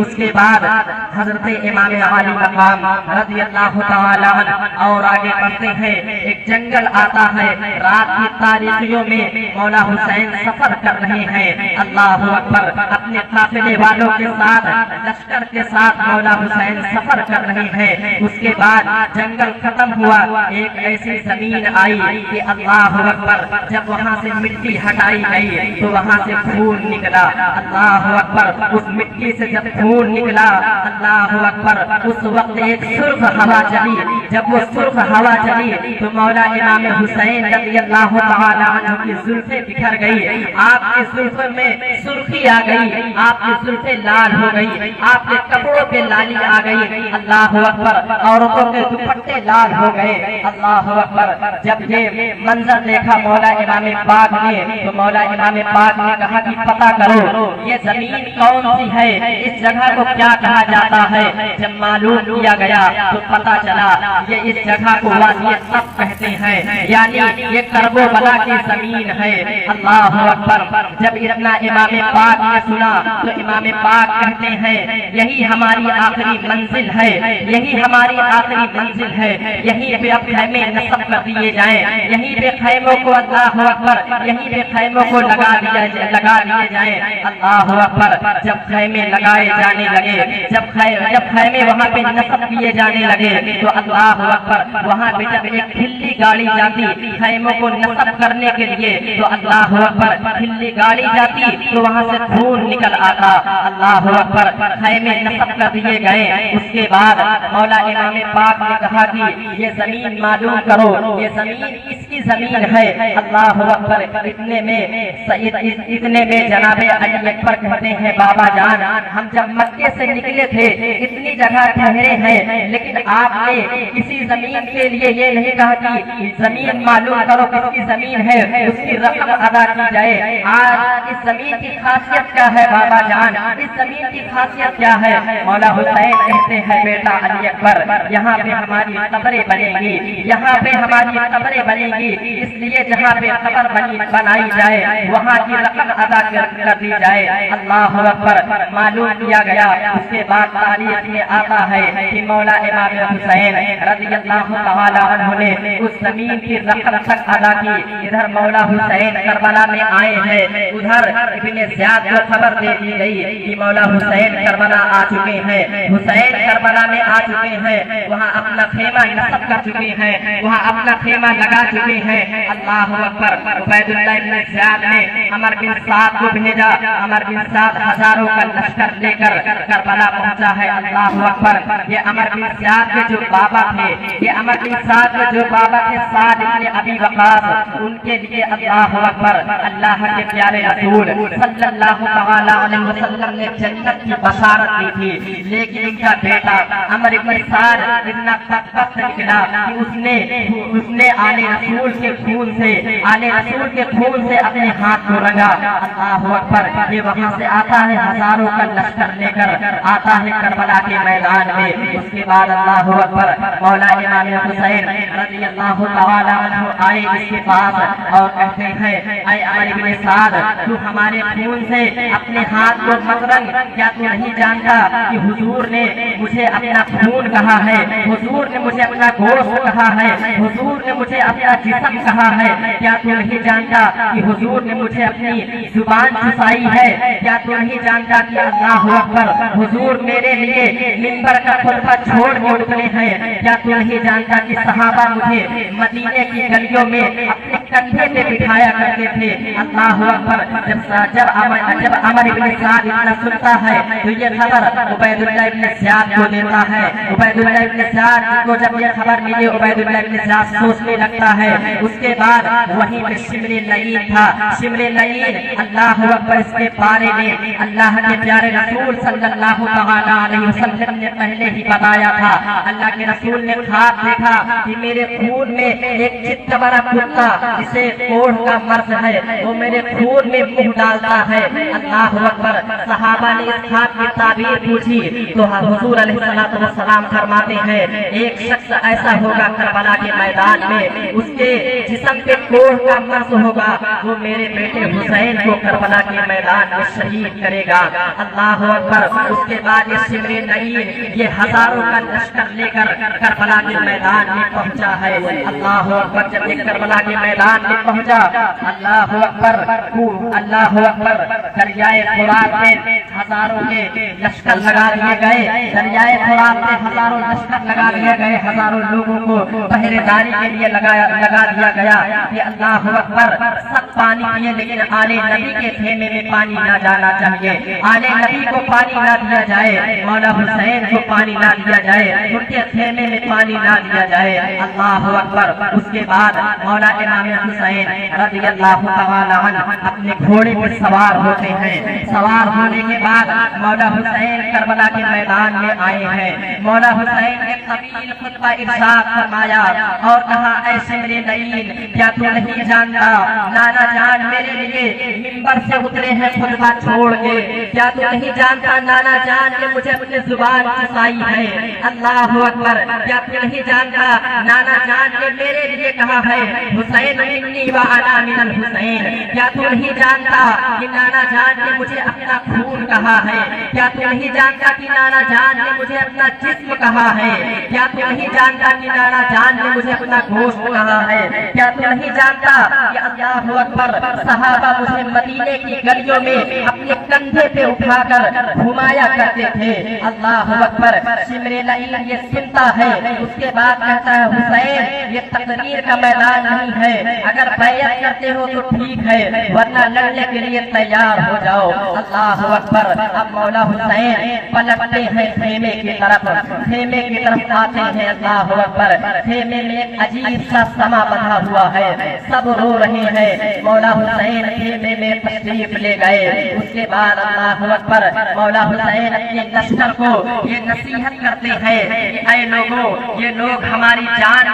اس کے بعد حضرت امام علی مقام رضی اللہ تعالیٰ عنہ اور آگے بڑھتے ہیں. ایک جنگل آتا ہے, رات کی تاریکیوں میں مولا حسین سفر کر رہے ہیں. اللہ اکبر. اپنے قافلے والوں کے ساتھ, لشکر کے ساتھ مولا حسین سفر کر رہے ہیں. اس کے بعد جنگل ختم ہوا, ایک ایسی زمین آئی کہ اللہ اکبر, جب وہاں سے مٹی ہٹائی گئی تو وہاں سے خون نکلا. اللہ اکبر. اس مٹی سے جب خون نکلا, اللہ اکبر, اس وقت ایک سرخ ہوا چلی. جب وہ سرخ ہوا چلی تو مولا امام حسین رضی اللہ تعالی عنہ کی زلفیں بکھر گئی. آپ کی زلفوں میں سرخی آ گئی, آپ کی زلفیں لال ہو گئی, آپ کے کپڑوں پہ لالی آ گئی. اللہ اکبر. عورتوں کے دوپٹے لال ہو گئے. اللہ اکبر. جب یہ منظر دیکھا مولا امام پاک نے تو مولا امام پاک نے کہا کہ پتہ کرو یہ زمین کون سی ہے, اس جگہ کو کیا کہا جاتا ہے. جب معلوم کیا گیا تو پتہ چلا یہ اس جگہ کو وادی صف کہتے ہیں, یعنی یہ کرب و بلا کی زمین ہے. اللہ اکبر. جب اتنا امام پاک نے سنا تو امام پاک کہتے ہیں یہی ہماری آخری منزل ہے, یہی ہماری آخری منزل ہے. یہیں پہ اب خیمے نصب کر دیے جائیں, یہیں پہ خیموں کو, اللہ اکبر, یہیں پہ خیموں کو لگا دیے جائیں. اللہ اکبر. جب خیمے لگائے جانے لگے, جب خیمے وہاں پہ نصب کیے جانے لگے تو اللہ اکبر, وہاں پہ جب ایک کھلی گاڑی جاتی خیموں کو نصب کرنے کے لیے تو اللہ اکبر, کھلی گاڑی جاتی تو وہاں سے خون نکل آتا. اللہ اکبر. خیمے نصب کر دیے گئے. اس کے بعد مولا امام پاک نے کہا کہ یہ زمین معلوم کرو, یہ زمین کس کی زمین ہے. اللہ اکبر. اتنے میں جناب علی اکبر کہتے ہیں بابا جان, ہم جب مکے سے نکلے تھے اتنی جگہ ٹھہرے ہیں, لیکن آپ نے کسی زمین کے لیے یہ نہیں کہا کہ زمین معلوم کرو کس کی زمین ہے, اس کی رقم ادا کی جائے. آج اس زمین کی خاصیت کیا ہے بابا جان, اس زمین کی خاصیت کیا ہے. مولا حسین کہتے ہیں بیٹا علی اکبر, یہاں پہ ہماری قبریں بنے گی, یہاں پہ ہماری قبریں بنے گی, اس لیے جہاں پہ قبر بنائی جائے وہاں کی رقم ادا کر دی جائے. اللہ اکبر. معلوم کیا گیا. اس کے بعد تاریخ میں آتا ہے کہ مولا امام حسین رضی اللہ تعالی عنہ نے اس زمین کی رقم تک ادا کی. ادھر مولا حسین کربلا میں آئے ہیں, ادھر ابن زیاد کو خبر دے دی گئی کہ مولا حسین کربلا آ چکے ہیں, حسین کربلا میں آ چکے ہیں, وہاں اپنا خیمہ نصب کر چکے ہیں, وہاں اپنا خیمہ لگا چکے ہیں. اللہ اکبر. عبید اللہ ابن زیاد نے عمر بن سعد کو بھیجا. عمر بن سعد ہزاروں کا لشکر لے کر کربلا پہنچا ہے. اللہ اکبر. یہ عمر بن سعد کے جو بابا تھے, یہ عمر بن سعد کے جو بابا تھے سعد بن ابی وقاص, ان کے لیے اللہ اکبر اللہ کے پیارے رسول صلی اللہ تعالی علیہ وسلم نے جنت کی بشارت دی تھی, لیکن ان کا بیٹا عمر بن سعد اتنا بدبخت نکلا کہ اس نے آل رسول کے خون سے, آل رسول کے خون سے اپنے ہاتھ کو رنگا. اللہ اکبر. یہ وہاں سے آتا ہے ہزاروں کا لشکر لے کر, آتا ہے کربلا کے میدان میں. اس کے بعد اللہ اکبر مولا امام حسین رضی اللہ تعالی عنہ آئے اس کے پاس اور کہتے ہیں اے عمر بن سعد, تو ہمارے خون سے اپنے ہاتھ کو مت رنگ, کیا تو نہیں جانتا کہ حضور نے مجھے اپنا خون کہا ہے, حضور نے مجھے اپنا گوشت کہا ہے, حضور نے مجھے اپنا جسم کہا ہے. کیا تو نہیں جانتا کہ حضور نے مجھے اپنی زبان چھپائی ہے. کیا تو نہیں جانتا کہ اللہ اکبر حضور میرے لیے منبر کا خطبہ چھوڑ کے نکلے ہیں. کیا تو نہیں جانتا کہ صحابہ مجھے مدینے کی گلیوں میں اپنے کندھے پہ بٹھایا کرتے تھے. اللہ اکبر. جب عمر بن سعد اتنا سنتا ہے تو یہ خبر عبید اللہ ابن زیاد کو دیتا ہے. عبید اللہ ابن زیاد کو جب یہ خبر ملی, عبید اللہ ابن زیاد سوچنے لگتا ہے. اس کے بعد وہیں پہ شمر لعین تھا. شمر لعین اللہ اکبر, اس کے بارے میں اللہ کے پیارے رسول صلی اللہ تعالی علیہ وسلم نے پہلے ہی بتایا تھا. اللہ کے رسول نے خواب دیکھا کہ میرے خون میں ایک چت بڑا کتا جسے کوڑ کا مرض ہے وہ میرے خون میں منہ ڈالتا ہے. اللہ اکبر. صحابہ نے اس خواب کی تعبیر پوچھی تو حضور علیہ السلام فرماتے ہیں ایک شخص ایسا ہوگا کربلا کے میدان میں, اس کے جسم پہ کوڑ کا مرض ہوگا, وہ میرے بیٹے حسین کو کربلا کے میدان میں شہید کرے گا. اللہ अल्लाह अकबर। उसके बाद ये सिमरे नईन ये हजारों का लश्कर लेकर करबला के मैदान में पहुंचा है। अल्लाह अकबर। जब ये करबला के मैदान में पहुंचा, अल्लाह अकबर, अल्लाह अकबर, दरियाए फुरात में हजारों के लश्कर लगा दिए गए। दरियाए फुरात में हजारों लश्कर लगा दिए गए। हजारों लोगों को पहरेदारी के लिए लगा दिया गया। ये अल्लाह अकबर। सब पानी पिए, लेकिन आले नबी के खेमे में पानी ना जाना चाहिए। आले नबी को पानी ना दिया जाए, मौला हुसैन को पानी ना दिया जाए, उनके खेमे में पानी ना दिया जाए। अल्लाह अकबर। उसके बाद मौला इमाम हुसैन रज़ियल्लाहु तआला अन्हु अपने घोड़े पर सवार होते हैं। सवार होने के बाद मौला हुसैन करबला के मैदान में आए हैं। मौला हुसैन ने तवील खुतबा इरशाद फरमाया और कहा, ऐसे मेरे नईन, क्या तू नहीं जानता नाना जान मेरे लिए मिंबर से उतरे हैं खुतबा छोड़ के? क्या तू नहीं जानता नाना जान ने मुझे अपनी जुबान सिखाई है? अल्लाह अकबर। क्या तू नहीं जानता नाना जान ने मेरे लिए कहा है, हुसैन मिन्नी व अना मिनल हुसैन? क्या तू नहीं जानता कि नाना जान ने मुझे अपना खून कहा है? क्या तू नहीं जानता कि नाना जान ने मुझे अपना जिस्म कहा है? क्या तू नहीं जानता कि नाना जान ने मुझे अपना गोश्त कहा है? क्या तू नहीं जानता कि अल्लाह अकबर, सहाबा मुझे मदीने की गलियों में अपने कंधे पे उठाकर घुमाया करते थे। अल्लाह अकबर। सिमरे नईन ये सुनता है, उसके बाद कहता है, हुसैन ये तकरीर का मैदान नहीं है, अगर बैयत करते हो तो ठीक है, वरना लड़ने के लिए तैयार हो जाओ। अल्लाह अकबर। अब मौला हुसैन पलटते हैं खेमे की तरफ, खेमे की तरफ आते हैं। अल्लाह अकबर। खेमे में एक अजीब सा समा बंधा हुआ है, सब रो रहे हैं। मौला हुसैन खेमे में तशरीफ ले गए। उसके बाद अल्लाह अकबर, मौला हुसैन अपने लश्कर को ये नसीहत करते हैं कि ऐ लोगों, ये लोग हमारी जान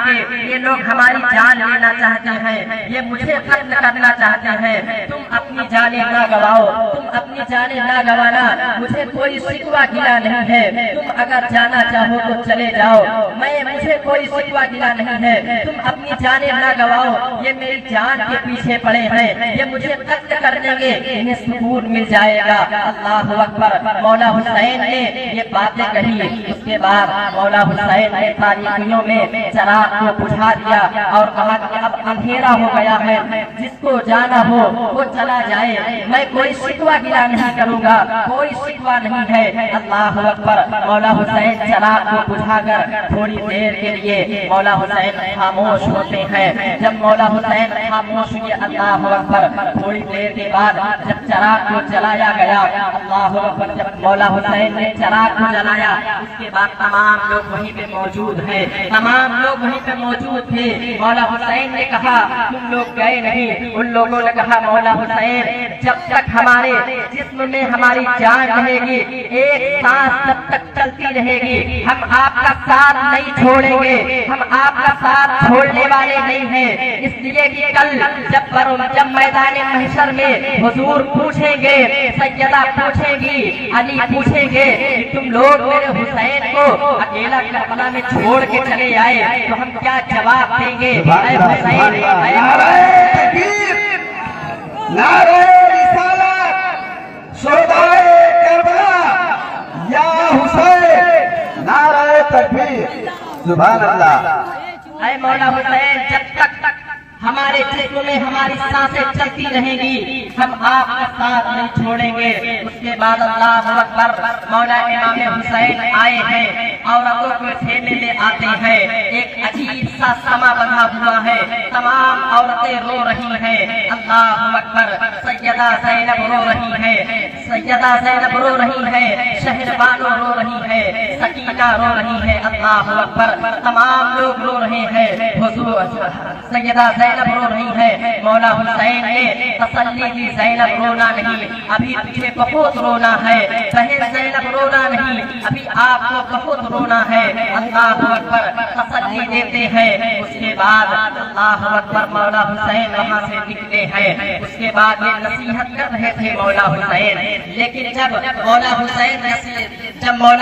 ये लोग हमारी जान लेना चाहते हैं, ये मुझे कत्ल करना चाहते हैं। तुम अपनी जाने ना गवाओ, तुम अपनी जाने ना गवाना, मुझे कोई शिकवा गिला नहीं है। तुम अगर जाना चाहो तो चले जाओ, मुझे कोई शिकवा गिला नहीं है। तुम अपनी जाने ना गवाओ, ये मेरी जान के पीछे पड़े हैं, ये मुझे कत्ल कर देंगे, इन्हें सुकून मिल जाएगा। अल्लाह अकबर। मौला हुसैन ने ये बातें कही। उसके बाद मौला हुसैन ने तारीखियों में चराग को बुझा दिया और कहा कि अब अंधेरा हो गया है, जिसको जाना हो वो चला जाए, मैं कोई शिकवा गिला नहीं करूंगा, कोई शिकवा नहीं है। अल्लाह अकबर। मौला हुसैन चराग को बुझाकर थोड़ी देर के लिए मौला हुसैन खामोश होते हैं। जब मौला हुसैन खामोश हुए, अल्लाह अकबर, थोड़ी देर के बाद जब चराग को जलाया गया, अल्लाह अकबर, जब मौला हुसैन ने चराग को जलाया, उसके बाद तमाम लोग वहीं पे मौजूद हैं, तमाम लोग वहीं पे मौजूद थे। मौला हुसैन ने कहा, तुम लोग गए नहीं? उन लोगों ने कहा, मौला हुसैन, जब तक हमारे जिस्म में हमारी जान रहेगी, एक सांस जब तक चलती रहेगी, हम आपका साथ नहीं छोड़ेंगे, हम आपका साथ छोड़ने वाले नहीं हैं। इसलिए कि कल जब मैदान महशर में हुजूर पूछेंगे, सैयदा पूछेंगी, अली पूछेंगे कि तुम लोग मेरे हुसैन को अकेला करबला में छोड़ के चले आए, तो हम क्या जवाब देंगे? ऐ हुसैन, नारे रिसालत, शोहदाए करबला, या हुसैन, नारे तकबीर, सुभान अल्लाह। ऐ मौला हुसैन, जब तक हमारे जिस्म में हमारी सांसें चलती रहेंगी, हम आपका साथ नहीं छोड़ेंगे। उसके बाद अल्लाह अकबर, मौला इमाम हुसैन आए हैं, औरतों को खेमे में आते हैं। एक अजीब सा समा बंधा हुआ है, तमाम औरतें रो रही हैं। अल्लाह अकबर। सैयदा ज़ैनब रो रही है, सैयदा ज़ैनब रो रही है, शहरबानो रो रही है, सकीना रो रही है। अल्लाह अकबर। तमाम लोग रो रहे हैं। हुजूर सैयदा ज़ैनब रो रही है। मौला हुसैन ने तसल्ली दी, ज़ैनब रोना नहीं, अभी तुझे बहुत रोना है। बहन ज़ैनब रोना नहीं, अभी आपको बहुत रोना है। अल्लाह अकबर। तसल्ली देते हैं। उसके बाद अल्लाह अकबर, मौला हुसैन वहाँ से निकले हैं। उसके बाद ये नसीहत कर रहे थे मौला हुसैन, लेकिन जब मौला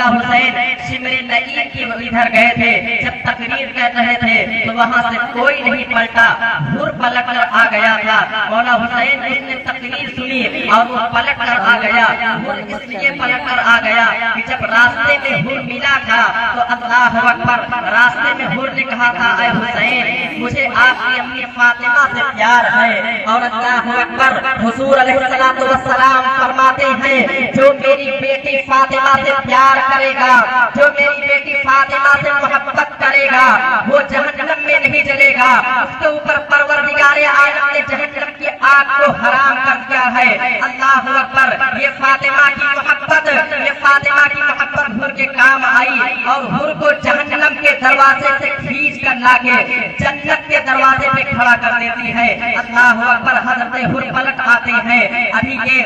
हुसैन शिमरे नईम की इधर गए थे, जब तकरीर कर रहे थे तो वहाँ से कोई नहीं पलटा, हुर पलट कर आ गया था। मौला हुसैन ने तकरीर सुनी और वो पलट कर आ गया। हुर इसलिए पलट कर आ गया कि जब रास्ते में हुर मिला था तो अल्लाह अकबर, रास्ते में हुर ने कहा था, ऐ हुसैन मुझे आपकी अपनी फातिमा से प्यार है। और अल्लाह अकबर, हुजूर अलैहिस्सलातु वस्सलाम फरमाते हैं, जो मेरी बेटी फातिमा से प्यार करेगा, जो मेरी बेटी फातिमा से मोहब्बत करेगा, वो जहन्नम में नहीं जलेगा। उसके ऊपर परवरदिगारे आलम ने जहन्नम की आग को हराम कर दिया है। अल्लाह अकबर, ये फातिमा की मोहब्बत, ये फातिमा की मोहब्बत हुर के काम आई और हुर को जहन्नम के दरवाजे से खींच कर लाके जन्नत के दरवाजे पे खड़ा कर देती है। अल्लाह अकबर, हजरत हुर पलट आते हैं। अभी ये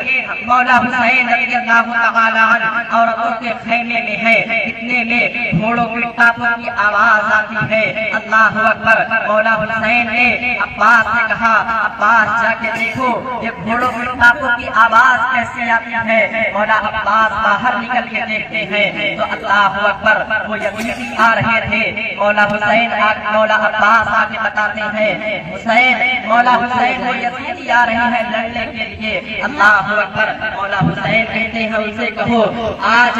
मौला हुसैन रज़ियल्लाहु तआला अन्हु औरतों के खैमे में है, इतने में घोड़ों की टापों की आवाज आती है। अल्लाह अकबर, मौला हुसैन ने अब्बास से कहा, अब्बास जाके देखो ये घोड़ों की टापों की आवाज कैसे आती है। मौला अब्बास बाहर निकल के देखते हैं तो अल्लाह अकबर, वो यजीदी आ रहे थे। मौला हुसैन मौला अब्बास आके बताते हैं, हुसैन, मौला हुसैन वो यजीदी आ रहे हैं लड़ने के लिए। अल्लाह अकबर, मौला हुसैन कहते हैं उनसे कहो, आज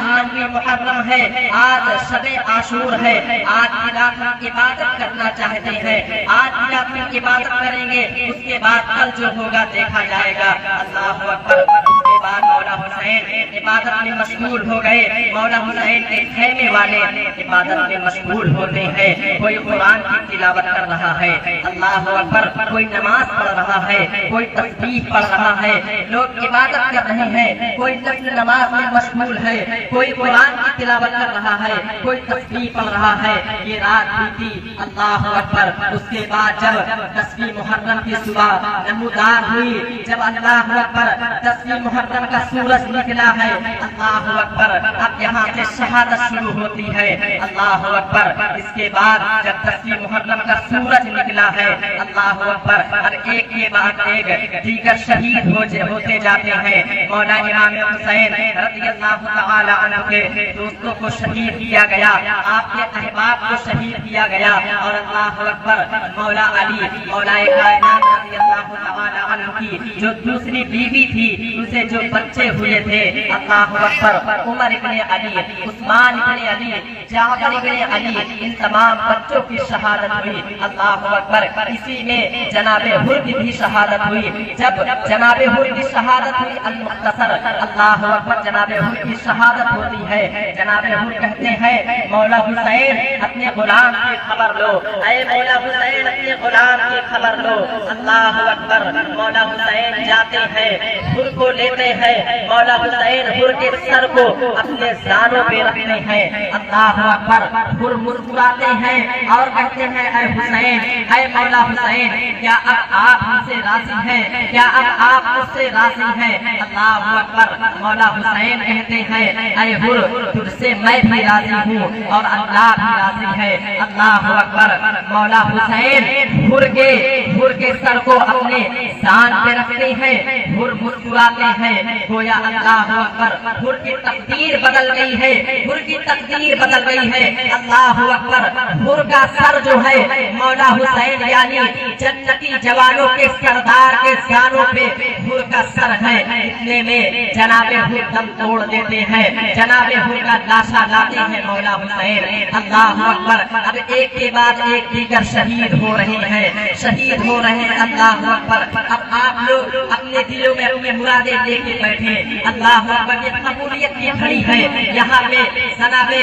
9वीं मुहर्रम है, आज शबे आशूर है, आज की रात हम इबादत करना चाहते हैं, आज की रात में इबादत करेंगे, उसके बाद कल जो होगा देखा जाएगा। अल्लाह अकबर, उसके बाद मौला हुसैन इबादत में मशगूल हो गए। मौला हुसैन के खैमे वाले इबादत में मशगूल होते हैं। कोई कुरान की तिलावत कर रहा है, अल्लाह अकबर, कोई नमाज पढ़ रहा है, कोई तस्बीह पढ़ रहा है, लोग इबादत कर रहे हैं, कोई नफल नमाज में मशगूल है, कोई कुरान की तिलावत कर रहा है, कोई तस्बीह पढ़ रहा है। ये रात बीती, अल्लाह अकबर, उसके बाद जब 10वीं मुहर्रम की सुबह नमूदार हुई, जब अल्लाह अकबर 10वीं मुहर्रम का सूरज निकला है, अल्लाह अकबर, अब यहाँ से शहादत शुरू होती है। अल्लाह अकबर, इसके बाद जब 10वीं मुहर्रम का सूरज निकला है, अल्लाह अकबर, हर एक के बाद एक दीगर शहीद होते जाते हैं। मौला इमाम हुसैन रज़ियल्लाहु तआला अन्हु के दोस्तों को शहीद किया गया, आपके अहबाब को शहीद किया गया। और अल्लाह अकबर, मौला अली, मौला कायनात रज़ियल्लाहु तआला अन्हु की जो दूसरी बीवी थी, उसे जो बच्चे हुए थे, अल्लाह अकबर, उमर इब्ने अली, उस्मान इब्ने अली, जाफर इब्ने अली, इन तमाम बच्चों की शहादत हुई। अल्लाह अकबर, इसी में जनाबे हुर की भी शहादत हुई। जब जनाबे हुर की शहादत हुई, अल-मुख्तसर, अल्लाह अकबर, जनाबे हुर की शहादत होती है। जनाबे हुर कहते हैं, मौला हुसैन अपने गुलाम की खबर लो, ऐ मौला हुसैन अपने गुलाम की खबर लो। अल्लाह अकबर, मौला हुसैन जाते हैं, हुर को लेते हैं। मौला हुसैन हुर के सर को अपने जानों पे रखते हैं। अल्लाह अकबर, हुर मुस्कुराते हैं और कहते हैं, ऐ हुसैन, ऐ मौला हुसैन, क्या अब आप हमसे राजी हैं? क्या अब आप मुझसे राजी हैं? अल्लाह अकबर, मौला हुसैन कहते हैं, ऐ हुर, तुझसे मैं भी राजी हूँ और अल्लाह भी राजी है। अल्लाह अकबर, मौला हुसैन हुर के सर को अपने जान पे रखते हैं। हुर मुस्कुराते हैं, गोया अल्लाह अकबर, हुर की तकदीर बदल गई है, हुर की तकदीर बदल गई है। अल्लाह अकबर, हुर का सर जो है, मौला हुसैन यानी जन्नती जवानों के सरदार के जानों पे हुर का सर है। इतने में जनाबे हुर दम तोड़ देते हैं, जनाबे हुर का लाशा लाते हैं मौला हुसैन। अल्लाह अकबर, अब एक के बाद एक दीगर शहीद हो रहे हैं, शहीद हो रहे हैं। अल्लाह अकबर, अब आप लोग अपने दिलों में अपनी मुरादें लेके बैठे। अल्लाह अकबर, ये कबूलियत की घड़ी है, यहाँ पे जनाबे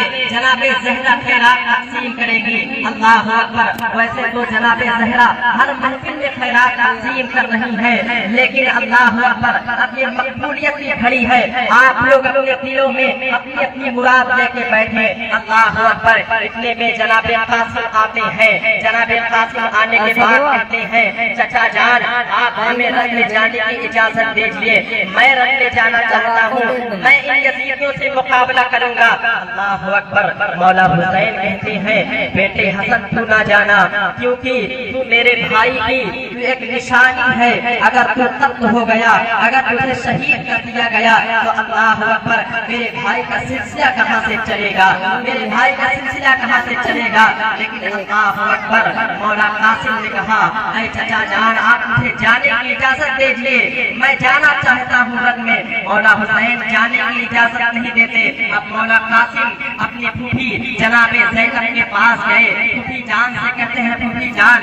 ज़हरा खैरात तकसीम करेगी। अल्लाह अकबर, वैसे तो जनाबे ज़हरा हर महफिल में खैरात तकसीम कर रही है, लेकिन अल्लाह अकबर, अब ये मकबूलियत की घड़ी है, आप लोग अपने दिलों में अपनी अपनी मुराद लेके बैठे। अल्लाह अकबर, इतने में जनाबे कासिम आते हैं। जनाबे कासिम आने के बाद कहते हैं, चचा जान, आप हमें रन में जाने की इजाजत दीजिए, मैं रन में जाना चाहता हूँ, मैं इन यजीदियों से मुकाबला करूंगा। अल्लाह अकबर। मौला हुसैन कहते हैं, बेटे हसन तू ना जाना, क्योंकि तू मेरे भाई की तू एक निशानी है। अगर तू कत्ल हो गया, अगर तुझे शहीद कर दिया गया तो अल्लाह अकबर, मेरे भाई का सिलसिला कहाँ से चलेगा, मेरे भाई का सिलसिला कहाँ से चलेगा। लेकिन अल्लाह अकबर, मौला कासिम ने कहा, ऐ चचा जान, आप मुझे जाने की इजाजत दीजिए, मैं जाना चाहता हूँ रंग में। मौला हुसैन जाने की इजाजत नहीं देते। अब मौला कासिम अपनी फूफी जनाबे ज़ैनब के पास गए। फूफी जान से कहते हैं, फूफी जान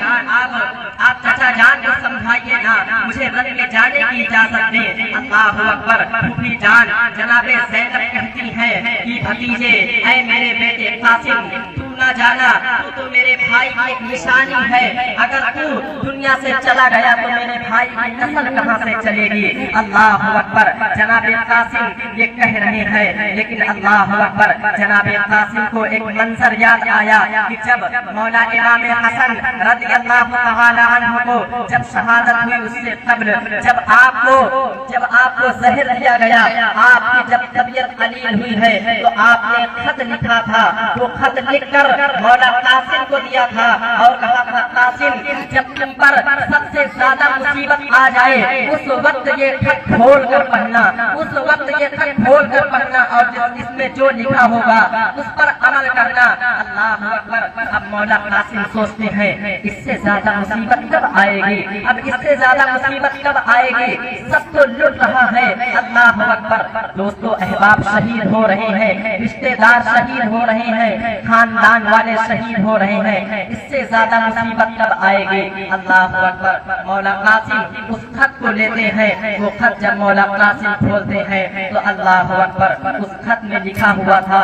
आप चचा जान को समझाइए ना, मुझे रंग में जाने की इजाजत दें। अल्लाह अकबर। फूफी जान जनाबे ज़ैनब कहती है कि भतीजे, ऐ मेरे बेटे कासिम, तू ना जाना, तू तो मेरे भाई की एक निशानी है। अगर तू दुनिया से चला गया तो मेरे भाई की नस्ल कहाँ से चलेगी। अल्लाह अकबर। जनाबे कासिम ये कह रहे हैं, लेकिन अल्लाह अकबर, जनाबे कासिम को एक मंजर याद आया कि जब मौला इमाम हसन रज़ियल्लाहु तआला अन्हु को जब शहादत हुई, उससे कब्ल जब आपको ज़हर दिया गया, आपकी जब तबीयत कलील हुई है तो आपने खत लिखा था। वो खत लिखकर मौला कासिम को दिया था और कहा था, कासिम जब तुम पर सबसे ज्यादा मुसीबत आ जाए उस वक्त ये खत खोल कर पढ़ना, उस वक्त ये खत खोल कर पढ़ना और इसमें जो लिखा होगा उस पर अमल करना। अल्लाह अकबर। अब मौला कासिम सोचते हैं, इससे ज्यादा मुसीबत कब आएगी, अब इससे ज्यादा मुसीबत कब आएगी, सब तो लुट रहा है। अल्लाह अकबर। दोस्तों, अहबाब शहीद हो रहे हैं, रिश्तेदार शहीद हो रहे हैं, खानदान वाले शहीद हो रहे हैं, इससे ज्यादा मुसीबत कब आएगी। अल्लाह अकबर। मौला कासिम उस खत को लेते हैं। वो खत जब मौला कासिम खोलते हैं तो अल्लाह अकबर, उस खत में लिखा हुआ था,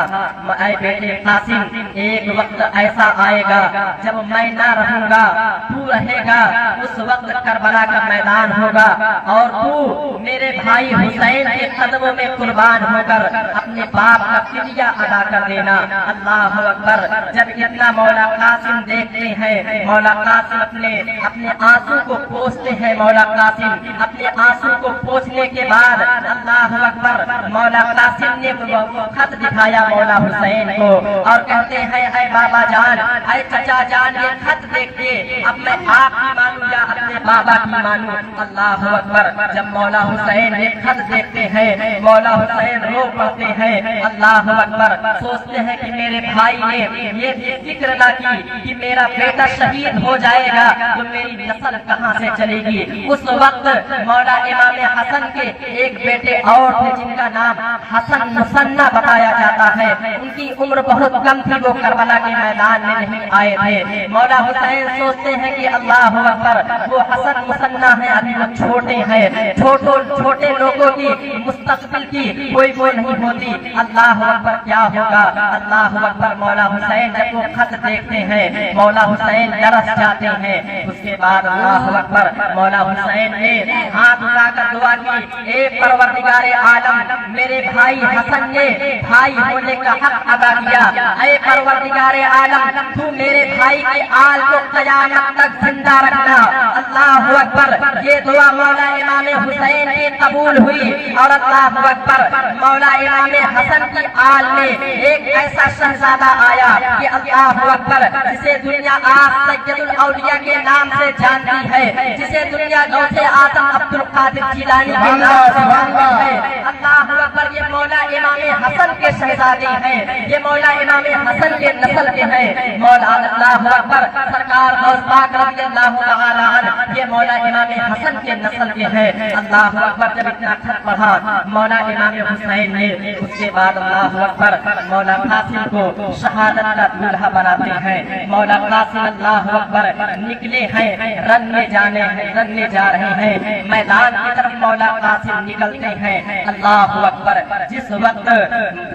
ऐ बेटे कासिम, एक वक्त ऐसा आएगा जब मैं ना रहूंगा, तू रहेगा, उस वक्त करबला का मैदान होगा और तू मेरे भाई हुसैन के कदमों में कुर्बान होकर अपने बाप का फिदिया अदा कर देना। अल्लाह अकबर। जब इतना मौला कासिम देखते हैं, मौला कासिम अपने आंसू को पोंछते हैं। मौला कासिम अपने आंसू को पोंछने के बाद अल्लाह अकबर, मौला कासिम ने खत दिखाया मौला हुसैन को और कहते हैं, ऐ बाबा जान, ऐ चचा जान, ये खत देखिए, अब मैं आपकी मानूं या अपने बाबा की मानूं। अल्लाह अकबर। जब मौला हुसैन ये खत देखते हैं, मौला हुसैन रो पड़ते हैं। अल्लाह अकबर। सोचते हैं कि मेरे भाई ने ये फिक्र ना की कि मेरा बेटा शहीद हो जाएगा तो मेरी नस्ल कहाँ से चलेगी। उस वक्त मौला इमाम हसन के एक बेटे और थे जिनका नाम हसन मुसन्ना बताया जाता है। उनकी उम्र बहुत कम थी, वो करबला के मैदान में नहीं आए थे। मौला हुसैन सोचते हैं कि अल्लाह अकबर, वो हसन मुसन्ना है, अभी वो छोटे हैं, छोटे लोगों की मुस्तकबिल की कोई वो नहीं होती। अल्लाह अकबर, क्या होगा। अल्लाह अकबर। मौला हुसैन जब वो खत देखते हैं, मौला हुसैन तरस जाते हैं। उसके बाद अल्लाह अकबर, मौला हुसैन ने हाथ उठाकर दुआ की, ए परवरदिगारे आलम, मेरे भाई हसन ने भाई होने का हक अदा किया। ए परवरदिगारे आलम, तू मेरे भाई के आल को क़यामत तक जिंदा रखना। अल्लाह अकबर। ये दुआ मौला इमाम हुसैन की कबूल हुई और अल्लाह अकबर, मौला इमाम हसन की आल में एक ऐसा शहजादा आया कि अल्लाह अकबर, जिसे दुनिया आज सैयदुल औलिया के नाम से जानती है, जिसे दुनिया गौसे आजम अब्दुल कादिर जिलानी के नाम से जानती है। अल्लाह अकबर। ये मौला इमाम हसन के शहजादे हैं, ये मौला इमाम हसन के नस्ल के हैं। मौला अल्लाह अकबर, सरकार गौस पाक रज़ियल्लाहु तआला अन्हु, ये मौला इमाम हसन के नस्ल के हैं। अल्लाह अकबर। जब इतना खत पढ़ा मौला इमाम हुसैन ने, उसके बाद अल्लाह अकबर, मौला कासिम को शहादत का दूल्हा बनाते हैं। मौला कासिम अल्लाह अकबर निकले हैं, रन में जा रहे हैं, मैदान की तरफ मौला कासिम निकलते हैं। अल्लाह अकबर। जिस वक्त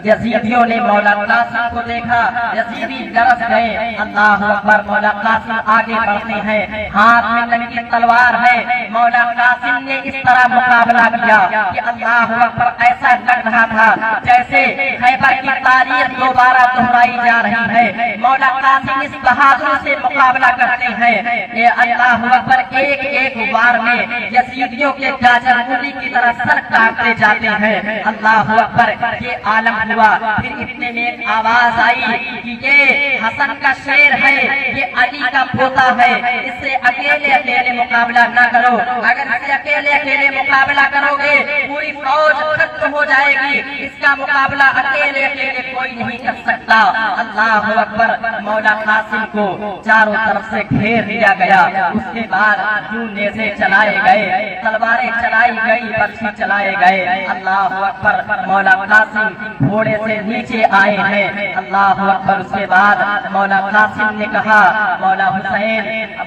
यजीदियों ने मौला कासिम को देखा, यजीदी डरस गए। अल्लाह अकबर। मौला कासिम आगे बढ़ते हैं, हाथ में लगी तलवार है। मौला कासिम ने इस तरह मुकाबला किया कि अल्लाह अकबर, ऐसा लग रहा था जैसे है खैबर की तारीख दोबारा दोहराई जा रही है। मौला कासिम इस बहादुर से मुकाबला करते हैं। ये अल्लाह अकबर, एक एक वार में यजीदियों के गाजर मूली की तरह सर काटते जाते हैं। अल्लाह अकबर, ये आलम हुआ। फिर इतने में एक आवाज आई कि ये हसन का शेर है, ये अली का पोता है, इससे अकेले अकेले मुकाबला न करो। अगर इससे अकेले अकेले मुकाबला करोगे पूरी फौज खत्म हो जाएगी। इसका मुकाबला अकेले अकेले कोई नहीं कर सकता। अल्लाह अकबर, मौला कासिम को चारों तरफ से घेर लिया गया। उसके बाद यूं नेज़े चलाए गए, तलवारें चलाई गई, बर्छी चलाए गए। अल्लाह अकबर, मौला कासिम घोड़े से नीचे आए हैं। अल्लाह अकबर, उसके बाद मौला कासिम ने कहा,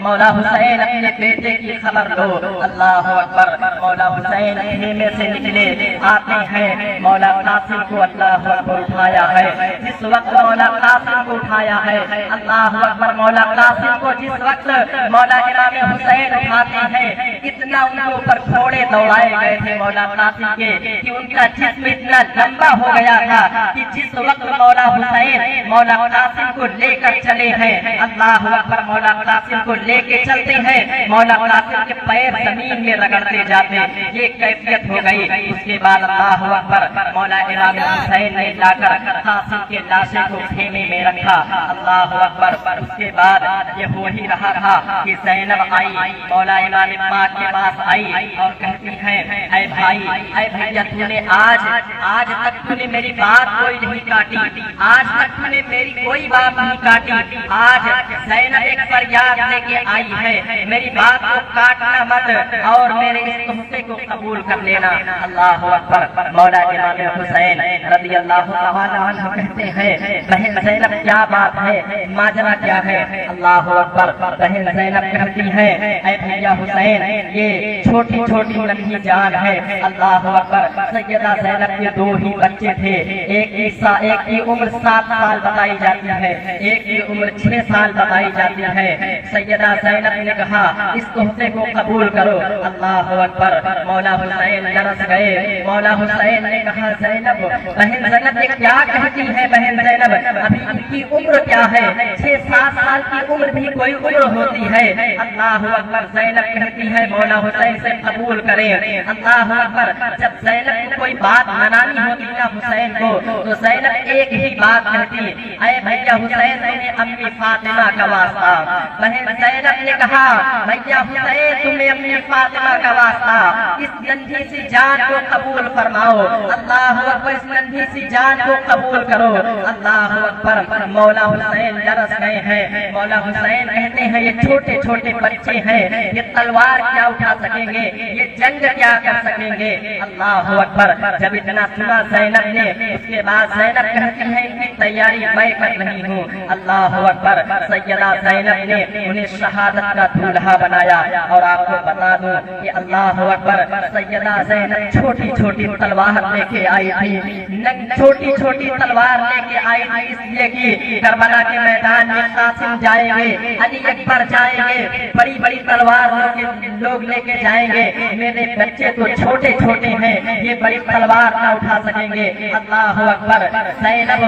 मौला हुसैन अपने बेटे की खबर लो। अल्लाह अकबर, मौला हुसैन खेमे से निकले आते हैं। मौला कासिम को अल्लाह अकबर उठाया है। जिस वक्त मौला कासिम को उठाया है, अल्लाह अकबर, मौला कासिम को जिस वक्त मौला इमाम हुसैन उठाते हैं, इतना उनके ऊपर घोड़े दौड़ाए गए थे मौला कासिम के कि उनका जिस्म इतना लंबा हो गया था कि जिस वक्त मौला हुसैन मौला कासिम को लेकर चले हैं, अल्लाह अकबर, मौला कासिम को लेके चलते हैं, मौला कासिम के पैर जमीन में रगड़ते जाते। ये कैफियत हो गई। उसके बाद अल्लाह अकबर, मौला इमाम हुसैन ने लाकर कासिम के लाशे को खेमे में रखा। अल्लाह अकबर, उसके बाद ये हो ही रहा था कि ज़ैनब आई, मौला इमाम पाक के पास आई और कहती है, ऐ भाई, ऐ भैया, तूने आज तक तूने मेरी बात कोई नहीं काटी, आज तक तूने मेरी कोई बात नहीं काटी। आज ज़ैनब एक फरियाद लेके आई है, मेरी बात को काटना मत और मेरे इस तोहफे को कबूल कर लेना। अल्लाह अकबर, मौला इमाम हुसैन रज़ी अल्लाह तआला अन्हु कहते हैं, बहन ज़ैनब क्या बात है, माजरा क्या है? अल्लाह अकबर, बहन ज़ैनब कहती है, ऐ भैया हुसैन, ये छोटी छोटी नन्ही जान है। अल्लाह अकबर, सैयदा ज़ैनब के दो ही बच्चे थे। एक की उम्र 7 साल बताई जाती है, एक की उम्र 6 साल बताई जाती है। सैयदा ज़ैनब ने कहा, इस तोहफे को कबूल करो। अल्लाह अकबर, मौला हुसैन तरस गए। मौला हुसैन ने कहा, ज़ैनब, बहन ज़ैनब ये क्या कहती है? बहन ज़ैनब, अभी इनकी उम्र क्या है? 6-7 साल की उम्र भी कोई उम्र होती है। अल्लाह अकबर, ज़ैनब कहती है, मौला हुसैन से कबूल करें। अल्लाह अकबर, जब ज़ैनब को कोई बात मनानी होती ना हुसैन को, तो ज़ैनब एक ही बात कहती, ऐ भैया हुसैन, तुम्हें अम्मी फातिमा का वास्ता। बहन ज़ैनब ने कहा, भैया हुसैन, तुम्हें अम्मी फातिमा का वास्ता, इस नन्ही सी जान को कबूल फरमाओ। अल्लाह अकबर, इस नन्ही सी जान को कबूल करो। अल्लाह अकबर, मौला हुसैन तरस गए हैं। मौला हुसैन कहते हैं, ये छोटे छोटे बच्चे हैं, ये तलवार क्या उठा सकेंगे, ये जंग क्या कर सकेंगे? अल्लाह अकबर, जब इतना सुना ज़ैनब ने, उसके बाद ज़ैनब कहती है, इनकी तैयारी मैं कर रही हूँ। अल्लाह अकबर, सैयदा ज़ैनब ने उन्हें शहादत का दूल्हा बनाया। और आपको बता दूं कि अल्लाह अकबर, सैयदा ज़ैनब छोटी छोटी तलवार लेके आई थी, छोटी छोटी तलवार लेके आई थी, इसलिए कि करबला के मैदान में कासिम जाएंगे, अली अकबर जाएंगे, बड़ी बड़ी तलवार लोग लेके जाएंगे, मेरे बच्चे तो छोटे छोटे हैं, ये बड़ी तलवार ना उठा सकेंगे। अल्लाह अकबर, ज़ैनब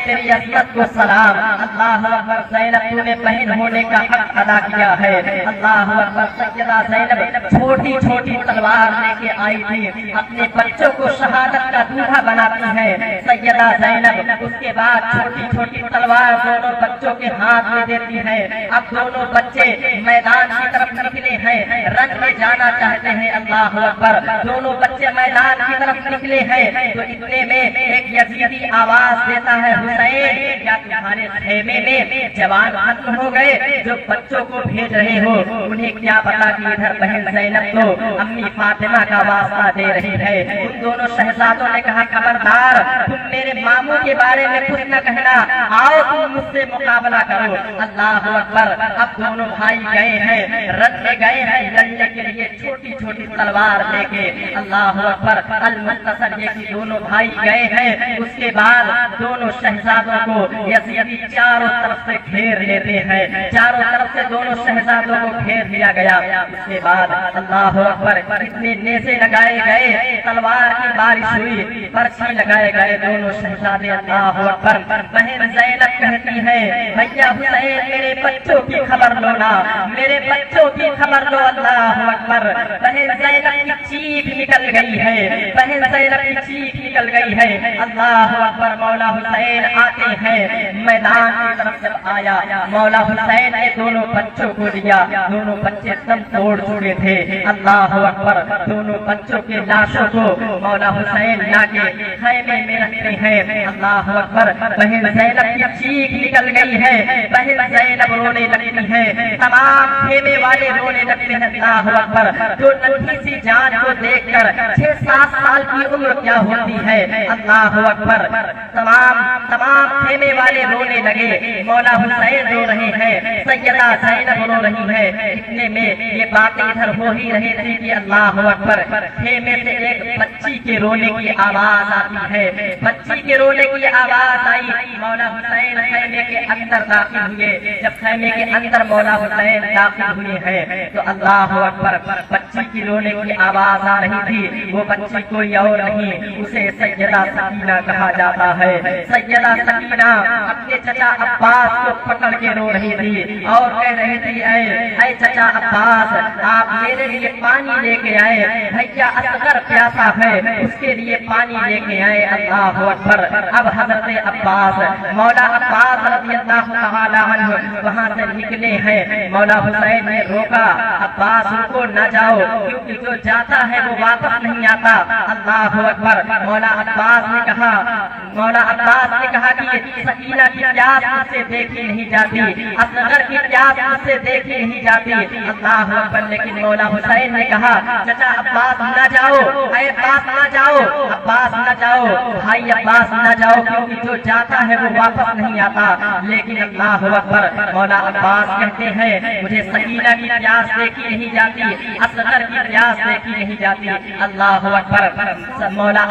तेरी अज़मत को सलाम। अल्लाह अकबर, ज़ैनब तूने बहन होने का हक अदा किया है। अल्लाह अकबर, सैयदा ज़ैनब छोटी छोटी तलवार लेके आई थी, अपने बच्चों को शहादत का दूल्हा बनाती है सैयदा ज़ैनब। उसके बाद छोटी छोटी तलवार दोनों बच्चों के हाथ में देती है। अब दोनों बच्चे मैदान की तरफ निकले हैं, रन में जाना चाहते हैं। अल्लाह अकबर, दोनों बच्चे मैदान की तरफ निकले हैं, तो इतने में एक यजीदी आवाज देता है, हुसैन, क्या तुम्हारे खेमे में जवान खत्म हो गए? जो बच्चों को भेज रहे हो उन्हें क्या पता कि इधर बहन ज़ैनब तो अम्मी फातिमा का वास्ता दे रही है। उन दोनों शहजादों ने कहा, खबरदार, तुम मेरे मामू के बारे में कुछ न कहना, आओ तुम मुझसे मुकाबला करो। अल्लाह अकबर, अब दोनों भाई गए हैं, रथ में गए हैं लड़ने के लिए, छोटी छोटी तलवार लेके। अल्लाह अकबर, अल मुख्तसर ये कि दोनों भाई गए हैं। उसके बाद दोनों शहजादों को यजीदी चारों तरफ से घेर लेते हैं, चारों तरफ से दोनों शहजादों को घेर लिया गया। उसके बाद अल्लाह अकबर, इतने नेज़े लगाए गए, तलवार की बारिश हुई, पर्ची लगाए गए दोनों शहजादे। अल्लाह अकबर। बहन ज़ैनब कहती है, भैया हुसैन मेरे बच्चों की खबर लो ना, मेरे बच्चों की खबर लो। अल्लाह अकबर। बहन ज़ैनब की चीख निकल गई है, बहन ज़ैनब की चीख निकल गई है। अल्लाह अकबर। मौला हुसैन आते हैं मैदान की तरफ। जब आया मौला हुसैन ने दोनों बच्चों को लिया, दोनों बच्चे दम तोड़ चुके थे। अल्लाह अकबर। दोनों बच्चों के लाशों को मौला हुसैन लाके खैमे में रखते हैं। अल्लाह अकबर। बहन ज़ैनब की चीख निकल गई है, बहन ज़ैनब रोने लगती है, तमाम खेमे वाले रोने लगते हैं। अल्लाह अकबर। जो नन्ही सी जान को देखकर 6-7 साल की उम्र क्या होती है। अल्लाह अकबर। तमाम खेमे वाले रोने लगे, मौला हुसैन रो रहे हैं, सैयदा ज़ैनब रो रही है। इतने में ये बातें इधर हो ही रही थी कि अल्लाह अकबर, खेमे से एक बच्ची के रोने की आवाज आती है। बच्ची के रोने की आवाज आई, मौला हुसैन खैमे के अंदर दाखिल हुए। जब खैमे के अंदर मौला हुसैन दाखिल हुए हैं तो अल्लाह अकबर, बच्ची की रोने की आवाज आ रही थी। वो बच्ची कोई और नहीं, उसे सैयदा सकीना कहा जाता है। सैयदा सकीना अपने चचा अब्बास को पकड़ के रो रही थी और कह रही थी, ऐ चचा अब्बास, आप मेरे लिए पानी लेके आए, भैया असगर प्यासा है, उसके लिए पानी लेके आए। अल्लाह अकबर। अब हज़रत अब्बास, मौला अब्बास रज़ियल्लाहु तआला अन्हु वहाँ से निकले हैं। मौला हुसैन ने रोका, अब्बास रुको न जाओ, क्योंकि जो जाता है वो वापस नहीं आता। अल्लाह अकबर। मौला अब्बास ने कहा कि सकीना की प्यास मुझसे देखी नहीं जाती, असगर की प्यास मुझसे देखी नहीं जाती। अल्लाह अकबर। लेकिन मौला हुसैन ने कहा, चचा अब्बास न जाओ, अब्बास न जाओ, अब्बास न जाओ, भाई अब्बास न जाओ, क्योंकि जो जाता है वो वापस नहीं आता। लेकिन अल्लाह अकबर। मौला अब्बास कहते हैं, मुझे सकीना की प्यास देखी नहीं जाती, असगर की प्यास देखी नहीं जाती। अल्लाह अकबर। मौला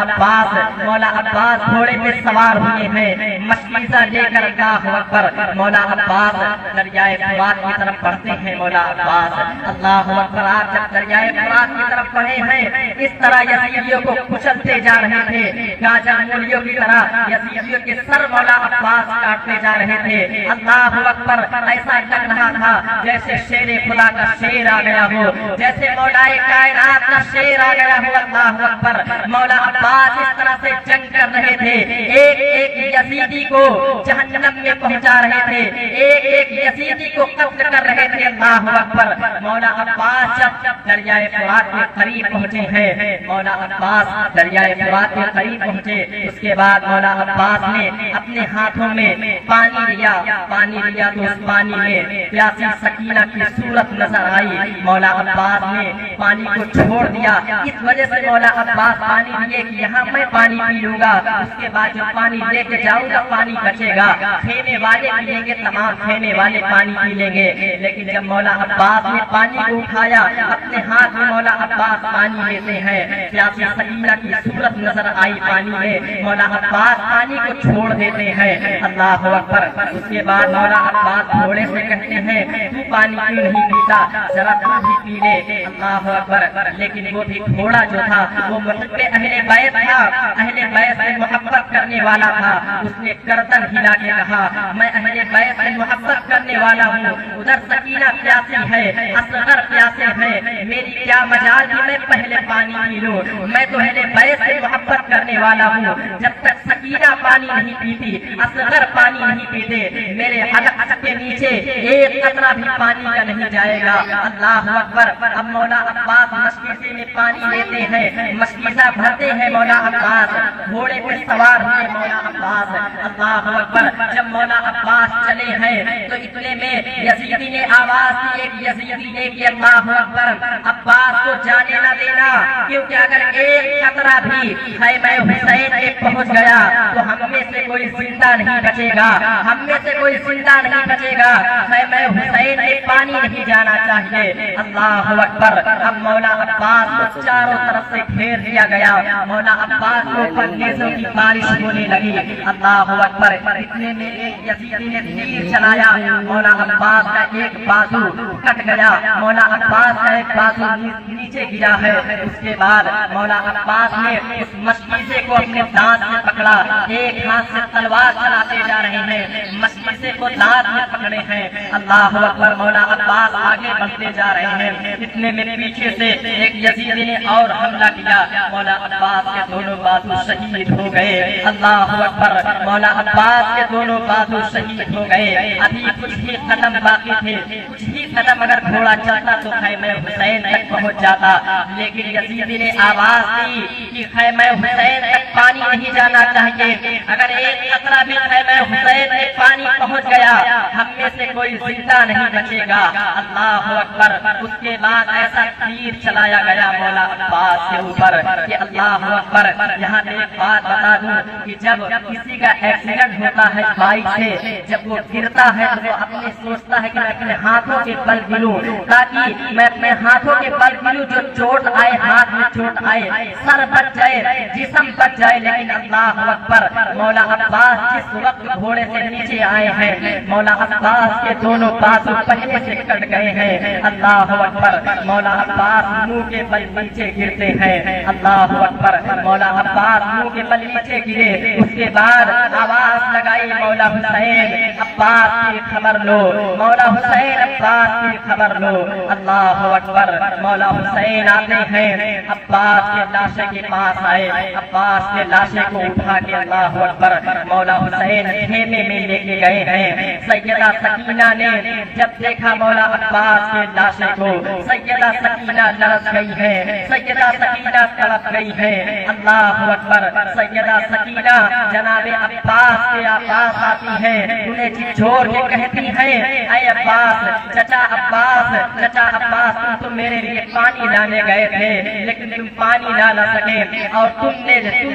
अब्बास घोड़े पे सवार हुए हैं, मशकीज़ा लेकर। अल्लाह अकबर। मौला अब्बास दरियाए फुरात की तरफ बढ़ते हैं। मौला अब्बास, अल्लाह अकबर। आप जब दरियाए फुरात की तरफ बढ़े हैं, इस तरह यजीदियों को कुचलते जा रहे थे, गाजर मूलियों की तरह यजीदियों के सर मौला अब्बास काटते जा रहे थे। अल्लाह अकबर। ऐसा लग रहा था जैसे शेरे खुदा का शेर आ गया हो, जैसे मौलाए कायनात का शेर आ गया हो। अल्लाह अकबर। मौला अब्बास इस तरह से जंग कर रहे थे, एक एक यजीदी को जहन्नम में पहुंचा रहे थे, एक एक यजीदी को कत्ल कर रहे थे। अल्लाह अकबर। मौला अब्बास जब दरियाए फुरात के करीब पहुंचे हैं, मौला अब्बास दरियाए फुरात के करीब पहुंचे, उसके बाद मौला अब्बास ने अपने हाथों में पानी लिया तो उस पानी में प्यासी सकीना की सूरत नजर आई। मौला अब्बास ने पानी को छोड़ दिया। इस वजह से मौला अब्बास पानी लिए कि यहाँ मैं पानी पी लूंगा, उसके बाद जो पानी लेके जाऊंगा पानी बचेगा, खेमे वाले पिएंगे, तमाम खेमे वाले पानी पी लेंगे। लेकिन जब मौला अब्बास ने पानी को उठाया, अपने हाथ में मौला अब्बास पानी लेते हैं, प्यासी सकीना की सूरत नजर आई पानी में, मौला अब्बास पानी को छोड़ देते हैं। अल्लाह अकबर। उसके बाद मौला अब्बास घोड़े से कहते हैं, तू पानी क्यों नहीं पीता, जरा तू भी पी ले। अल्लाह अकबर। लेकिन वो भी घोड़ा जो था वो मुहब्बत अहले बैत था, अहले बैत से मोहब्बत करने वाला था। उसने गर्दन हिला के कहा, मैं अहले बैत से मोहब्बत करने वाला हूँ, उधर सकीना प्यासी है, असगर प्यासे हैं, मेरी क्या मजाल कि मैं पहले पानी पी लूं। मैं तो अहले बैत से मोहब्बत करने वाला हूँ, जब तक सकीना पानी नहीं पीती, असगर पानी नहीं पीते, मेरे हलक के नीचे एक कतरा भी पानी का नहीं जाएगा। अल्लाह अकबर। अब मौला अब्बास मशकीज़े में पानी लेते हैं, मशकीज़ा भरते हैं। मौला अब्बास घोड़े पे सवार हुए। मौला अब्बास, अल्लाह अकबर। जब मौला अब्बास चले हैं तो इतने में यजीदी ने आवाज दी, एक यजीदी ने कि अल्लाह अकबर, अब्बास को जाने न देना, क्योंकि अगर एक कतरा भी खैमे हुसैन पे पहुंच गया तो हम में से कोई जिंदा नहीं बचेगा, हम में से कोई जिंदा नहीं बचेगा। खैमे हुसैन में पानी नहीं जाना चाहिए। अल्लाह अकबर। अब मौला अब्बास को चारों तरफ से घेर दिया गया। मौला अब्बास को फन्नेसों की बारिश होने लगी। अल्लाह अकबर। इतने में एक यजीदी ने तीर चलाया, मौला अब्बास का एक बाजू कट गया, मौला अब्बास का एक बाजू नीचे गिरा है। उसके बाद मौला अब्बास ने उस मशकीसे को अपने दांत से पकड़ा, एक हाथ से तलवार चलाते जा रहे हैं, मशकीसे को दांत में पकड़े हैं। अल्लाह अकबर। मौला अब्बास आगे बढ़ते जा रहे हैं। इतने में पीछे से एक यजीदी ने और हमला किया, मौला अब्बास के दोनों बाजू शहीद हो गए। अल्लाह अकबर। मौला अब्बास के दोनों बाजू शहीद हो गए। अभी कुछ ही कदम बाकी थे, कुछ ही कदम अगर घोड़ा चलता तो खैमे हुसैन तक पहुंच जाता, लेकिन यजीदी ने आवाज दी कि खैमे हुसैन तक पानी नहीं जाना चाहिए। अगर एक कतरा भी खैमे हुसैन तक पानी पहुंच गया, हम में से कोई जिंदा नहीं बचेगा। अल्लाह अकबर। उसके बाद ऐसा तीर चलाया गया मौला अब्बास के ऊपर कि अल्लाह अकबर। यहाँ एक बात बता दूं कि जब किसी का एक्सीडेंट होता है बाइक से, जब वो गिरता है तो वो अपने सोचता है कि मैं अपने हाथों के बल गिरूं, ताकि मैं अपने हाथों के बल गिरूं, जो चोट आए, हाथ में चोट आए, सर बच जाए, जिस्म बच जाए। लेकिन अल्लाह अकबर। मौला अब्बास जिस वक्त घोड़े से नीचे आए हैं, मौला अब्बास के दोनों बाजू पहले से कट गए हैं। अल्लाह अकबर। मौला अब्बास मुंह के बल नीचे गिरते हैं। अल्लाह अकबर। मौला अब्बास मुंह के बल नीचे गिरे। उसके बाद आवाज लगाई, मौला हुसैन अब्बास की खबर लो, मौला हुसैन अब्बास की खबर लो। अल्लाह अकबर। मौला हुसैन आते हैं, अब्बास के लाशे के पास आए, अब्बास के लाशे को उठा के अल्लाह अकबर मौला हुसैन खेमे में लेके गए हैं। सैयदा सकीना ने जब देखा मौला अब्बास के लाशे को, सैयदा सकीना लड़क गई है, सैयदा सकीना तड़प गई है। अल्लाह अकबर। सैयदा सकीना जनाबे अब्बास के पास आती है, उन्हें झिझोर के कहती है, ऐ अब्बास, चचा अब्बास, चचा अब्बास, तुम तो मेरे लिए पानी लाने गए थे, लेकिन तुम पानी ला न सके और तुम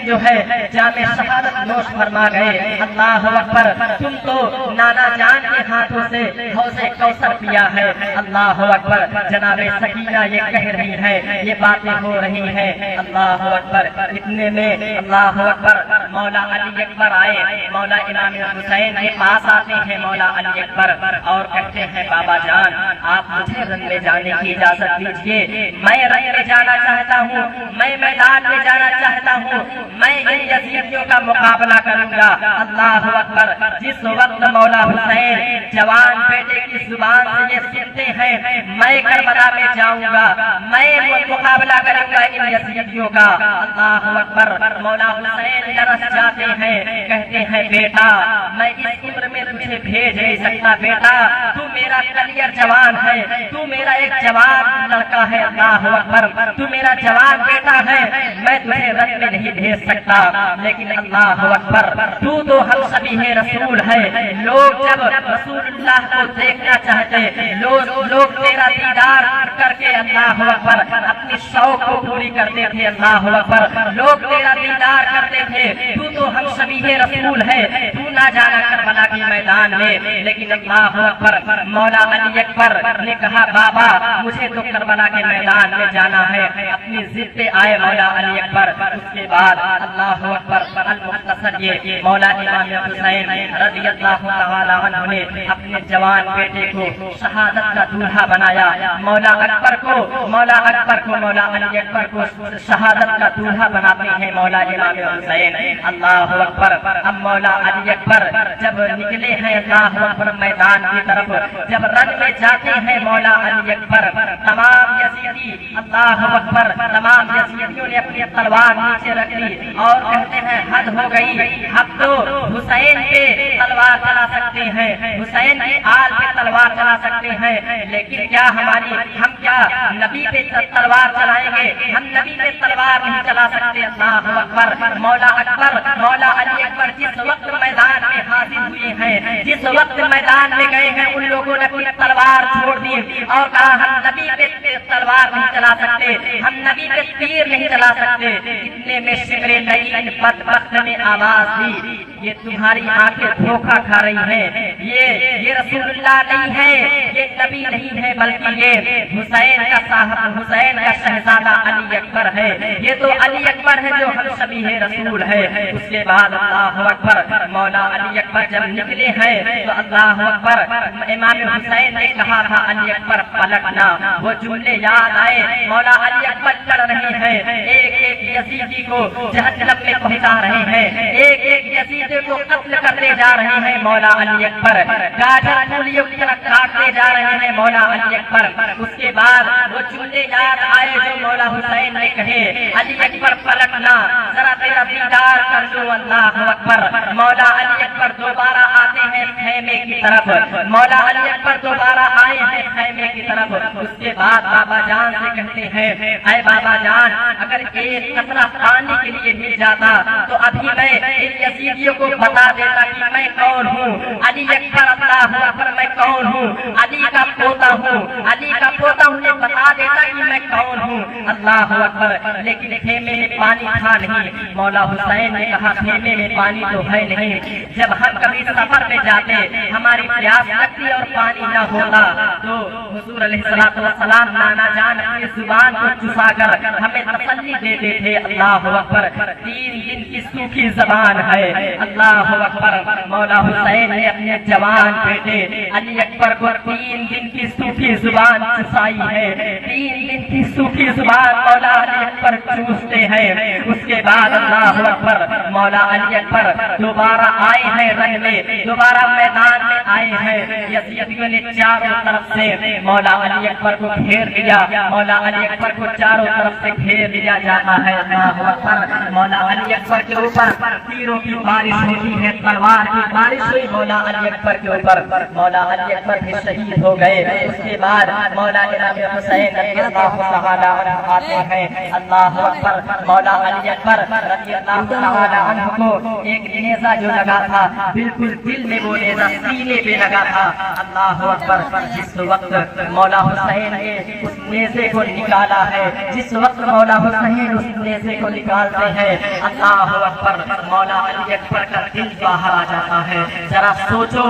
जो है जामे शहादत नोश फरमा गए। अल्लाह अकबर। तुम तो नाना जान के हाथों से हौज़े कौसर पिया है। अल्लाह अकबर। जनाबे सकीना ये कह रही है, ये बातें हो रही है। अल्लाह अकबर। इतने में अल्लाह अकबर मौला अली अकबर आए, मौला इमाम हुसैन के पास आते हैं मौला अली अकबर और कहते हैं, बाबा जान आप मुझे रन में जाने की इजाजत दीजिए, मैं रन में जाना चाहता हूँ, मैं मैदान में जाना चाहता हूँ, मैं इन यजीदियों का मुकाबला करूंगा। अल्लाह अकबर। जिस वक्त मौला हुसैन जवान बेटे की जुबान से ये सुनते हैं, मैं करबला में जाऊंगा, मैं मुकाबला करूंगा इन यजीदियों का। अल्लाह अकबर। मौला हुसैन तरस जाते हैं, कहते हैं, बेटा मैं इस उम्र में तुझे भेज नहीं सकता, बेटा तू मेरा कलियर जवान है, तू मेरा एक जवान लड़का है। अल्लाह अकबर। तू मेरा जवान बेटा है, मैं तुझे रन में नहीं भेज सकता, लेकिन अल्लाह अकबर तू तो हम सभी है रसूल है। लोग जब रसूलुल्लाह को देखना चाहते, लोग तेरा दीदार करके अल्लाह अकबर अपनी शौक को पूरी करते थे। अल्लाह अकबर। लोग तेरा दीदार करते थे, तू तो हम सभी है रसूल है, तू ना जाना करबला के मैदान में। लेकिन अल्लाह अकबर। मौला अली अकबर ने कहा, बाबा मुझे तो करबला के मैदान में जाना है। अपनी जिद पे आए मौला अली अकबर। उसके बाद अल्लाह अकबर अल-मुख्तसर ये मौला इमाम हुसैन रज़ियल्लाहु तआला अन्हु ने अपने जवान बेटे को शहादत का दूल्हा बनाया। मौला अकबर को मौला अली अकबर को शहादत का दूल्हा बनाते हैं मौला इमाम हुसैन। अल्लाह अकबर। अब मौला अली अकबर जब निकले हैं अल्लाह अकबर मैदान की तरफ, जब रन में जाते हैं मौला अली अकबर, तमाम यजीदी अल्लाह अकबर तमाम यजीदियों ने अपनी तलवार नीचे रख ली और कहते हैं, हद हो गई, हम तो हुसैन पे तलवार चला सकते हैं, हुसैन की आल पे तलवार चला सकते हैं, लेकिन क्या हम क्या नबी पे तलवार चलाएंगे? हम नबी पे तलवार नहीं चला सकते। अल्लाह अकबर। मौला अली अकबर जिस वक्त मैदान में हाजिर हुए हैं, जिस वक्त मैदान में गए हैं, उन लोगों ने अपनी तलवार छोड़ दी और कहा, हम नबी पे तलवार नहीं चला सकते, हम नबी पे तीर नहीं चला सकते। इतने में शिमरे लईन बदबख्त ने आवाज दी, یہ تمہاری آنکھیں دھوکہ کھا رہی ہیں، یہ رسولullah نہیں ہے، یہ نبی نہیں ہے، بلکہ یہ حسین کا صاحب، حسین کا شہزادہ علی اکبر ہے، یہ تو علی اکبر ہے جو ہم شبیہ رسول ہے۔ اس کے بعد اللہ اکبر، مولا علی اکبر جب نکلے ہیں تو اللہ اکبر، امام حسین نے کہا تھا علی اکبر پلٹنا، وہ جملے یاد آئے، مولا علی اکبر لڑ رہے ہیں، ایک ایک یزیدی کو جہنم میں پہنچا رہے ہیں، ایک ایک یزیدی کو قتل کرتے جا رہے ہیں مولا علی اکبر، گاجر پولیوں کی طرح کاٹتے جا رہے ہیں مولا علی اکبر۔ اس کے بعد وہ جملے یاد آئے جو مولا حسین نے کہے، علی اکبر پلٹنا، ذرا تیرا دیدار کر لو اللہ اکبر۔ مولا علی اکبر دوبارہ آتے ہیں خیمے کی طرف، مولا علی اکبر دوبارہ آئے ہیں خیمے کی طرف۔ اس کے بعد بابا جان سے کہتے ہیں، اے بابا جان، اگر ایک قطرہ پانی کے لیے مل جاتا تو ابھی میں ان یزیدیوں کو بتا دیتا کہ میں کون ہوں، علی اکبر اللہ اکبر میں کون ہوں، علی کا پوتا ہوں، علی کا پوتا ہوں، بتا دیتا کہ میں کون ہوں اللہ اکبر۔ لیکن خیمے میں پانی تھا نہیں، مولا حسین نے کہا خیمے میں پانی تو ہے نہیں، جب ہم کبھی سفر میں جاتے ہماری پیاس لگتی اور پانی نہ ہوتا تو حضور علیہ الصلوۃ والسلام نانا جان اپنی زبان کو چسا کر ہمیں تسلی دیتے تھے اللہ اکبر۔ 3 دن کی سوکھی زبان ہے اللہ اکبر، مولا حسین نے اپنے جوان بیٹے علی اکبر کو 3 دن کی سوکھی زبان چسائی ہے، 3 دن کی سوکھی زبان مولا علی اکبر چوستے ہیں۔ اس کے بعد اللہ اکبر، مولا علی اکبر دوبارہ آئے ہیں رنگ میں، دوبارہ میدان میں آئے ہیں، یزیدیوں نے چاروں طرف سے مولا علی اکبر کو گھیر لیا، مولا علی اکبر کو چاروں طرف سے گھیر لیا جاتا ہے اللہ اکبر۔ مولا علی اکبر کے اوپر تیروں کی بارش ہوتی ہے، تلوار کی بارش ہوئی مولا علی اکبر کے اوپر، مولا علی اکبر بھی شہید ہو گئے۔ اس کے بعد مولا امام حسین رضی اللہ تعالی عنہ آتے ہیں اللہ اکبر، مولا علی اکبر رضی اللہ تعالی عنہ کو ایک نیزہ جو لگا تھا بالکل دل میں وہ نیزہ سینے پہ لگا تھا اللہ اکبر۔ جس وقت مولا حسین نے اس نیزے کو نکالا ہے، جس وقت مولا حسین اس نیزے کو نکالتے ہیں اللہ اکبر، مولا علی اکبر کا دل باہر آ جاتا ہے۔ ذرا سوچو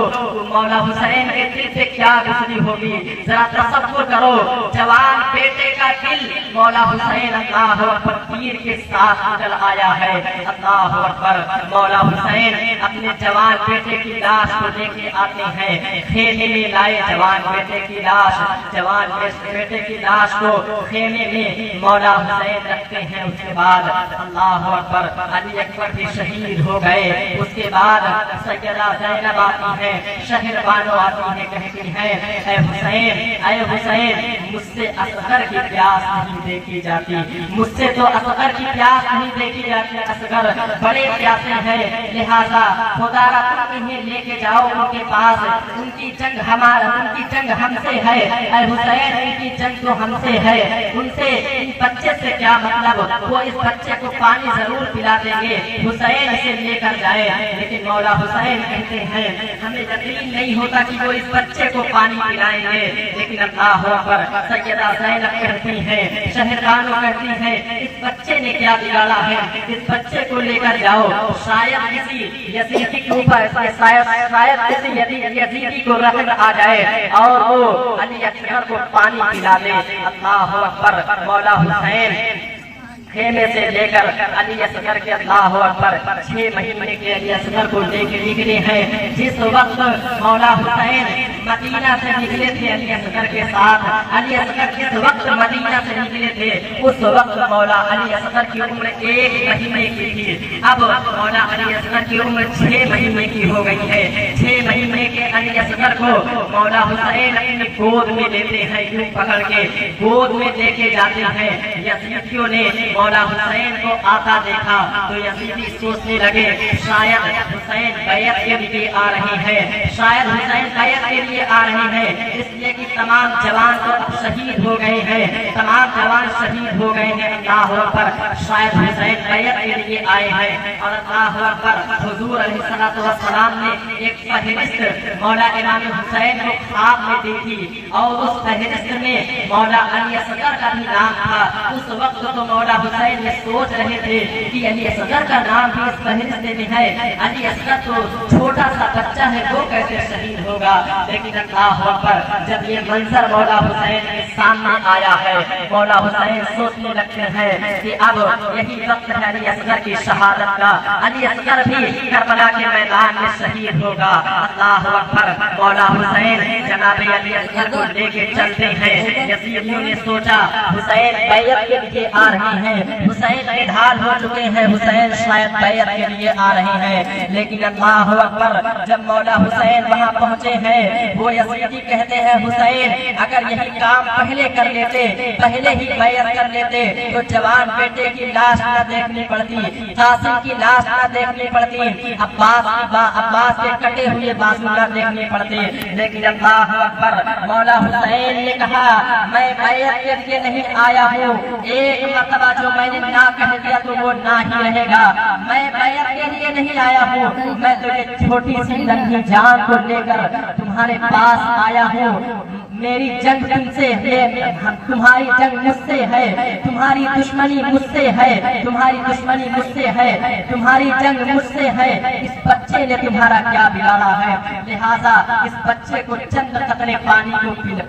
مولا حسین کے دل سے کیا گزری ہوگی، ذرا تصور کرو، جوان بیٹے کا دل مولا حسین اللہ اکبر تیر کے ساتھ نکل آیا ہے اللہ اکبر۔ مولا حسین اپنے جوان بیٹے کی لاش کو لے کے آتے ہیں، خیمے میں لائے جوان بیٹے کی لاش، جوان بیٹے کی لاش کو خیمے میں مولا حسین رکھتے ہیں۔ اس کے بعد اللہ اکبر، علی اکبر بھی شہید ہو گئے۔ اس کے بعد سیدہ زینب آتی ہے، شہر بانو آتی ہے، کہتی ہے اے حسین، اے حسین، مجھ سے اصغر کی پیاس نہیں دیکھی جاتی، مجھ سے تو اصغر کی پیاس نہیں دیکھی جاتی، اصغر بڑے پیاسے ہیں، لہذا خدا را تم انہیں لے کے جاؤ ان کے پاس، ان کی جنگ ہم سے ہے، اے حسین ان کی جنگ تو ہم سے ہے، ان سے ان بچے سے کیا مطلب، وہ اس بچے کو پانی ضرور پلا دیں گے، حسین اسے لے کر جائے۔ لیکن مولا حسین کہتے ہیں ہمیں یقین نہیں ہوتا کہ وہ اس بچے کو پانی پلائیں گے، لیکن اللہ اکبر، سیدہ زینب کہتی ہیں، شہربانو کہتی ہیں اس بچے نے کیا بگاڑا ہے، اس بچے کو لے کر جاؤ، شاید کسی یزیدی کے اوپر شاید کسی یزیدی کو رحم آ جائے اور وہ علی اکبر کو پانی پلا دے اللہ اکبر۔ مولا حسین خیمے سے لے کر علی اصغر کے اللہ اکبر 6 مہینے کے علی اصغر کو لے کے نکلے ہیں۔ جس وقت مولا حسین مدینہ سے نکلے تھے علی اصغر کے ساتھ، علی اصغر جس وقت مدینہ سے نکلے تھے اس وقت مولا علی اصغر کی عمر 1 مہینے کی تھی، اب مولا علی اصغر کی عمر 6 مہینے کی ہو گئی ہے۔ 6 مہینے کے علی اصغر کو مولا حسین اپنی گود میں لیتے ہیں، یوں پکڑ کے گود میں لے کے جاتے ہیں۔ یزیدیوں نے مولا حسین کو آتا دیکھا تو یزیدی سوچنے لگے شاید حسین بیعت کے کے لیے آ رہی ہے، شاید حسین بیعت کے لیے آ رہی ہے، اس لیے کہ تمام جوان تو اب شہید ہو گئے ہیں، تمام جوان شہید ہو گئے ہیں۔ اللہ اکبر، شاید حسین بیعت کے لیے آئے ہیں، اور اللہ اکبر، حضور علیہ الصلوۃ والسلام نے ایک فہرست مولا امام حسین کو خواب میں دیکھی، اور اس فہرست میں مولا علی اصغر کا بھی نام تھا۔ اس وقت تو مولا حسین یہ سوچ رہے تھے کہ علی اصغر کا نام بھی اس فہرست میں ہے، علی اصغر تو چھوٹا سا بچہ ہے، وہ کیسے شہید ہوگا؟ لیکن اللہ اکبر، جب یہ منظر مولا حسین کے سامنے آیا ہے، مولا حسین سوچنے لگتے ہیں کہ اب یہی وقت ہے علی اصغر کی شہادت کا، علی اصغر بھی کربلا کے میدان میں شہید ہوگا۔ اللہ اکبر، مولا حسین جناب علی اصغر کو لے کے چلتے ہیں۔ یزیدیوں نے سوچا حسین بیعت کے لیے آ رہے ہیں، حسین ڈھال ہو چکے ہیں، حسین شاید بیعت کے لیے آ رہے ہیں، لیکن اللہ اکبر، جب مولا حسین وہاں پہنچے ہیں، وہ یزیدی کہتے ہیں حسین اگر یہی کام پہلے کر لیتے، پہلے ہی بیعت کر لیتے تو جوان بیٹے کی لاش نہ دیکھنی پڑتی، قاسم کی لاش نہ دیکھنی پڑتی، عباس کے کٹے ہوئے بازو نہ دیکھنی پڑتی۔ لیکن اللہ اکبر، مولا حسین نے کہا میں بیعت کے لیے نہیں آیا ہوں، ایک مرتبہ جو میں نے نہ کہہ دیا تو وہ نہ ہی رہے گا، میں بیعت کے لیے نہیں آیا ہوں، میں تو یہ چھوٹی سی ننھی جان کو لے کر تمہارے پاس آیا ہوں۔ میری جنگ تم سے ہے، تمہاری جنگ مجھ سے ہے، تمہاری دشمنی مجھ سے ہے، تمہاری دشمنی مجھ سے ہے، تمہاری جنگ مجھ سے ہے۔ اس بچے نے تمہارا کیا بگاڑا ہے، لہذا اس بچے کو چند قطرے پانی کے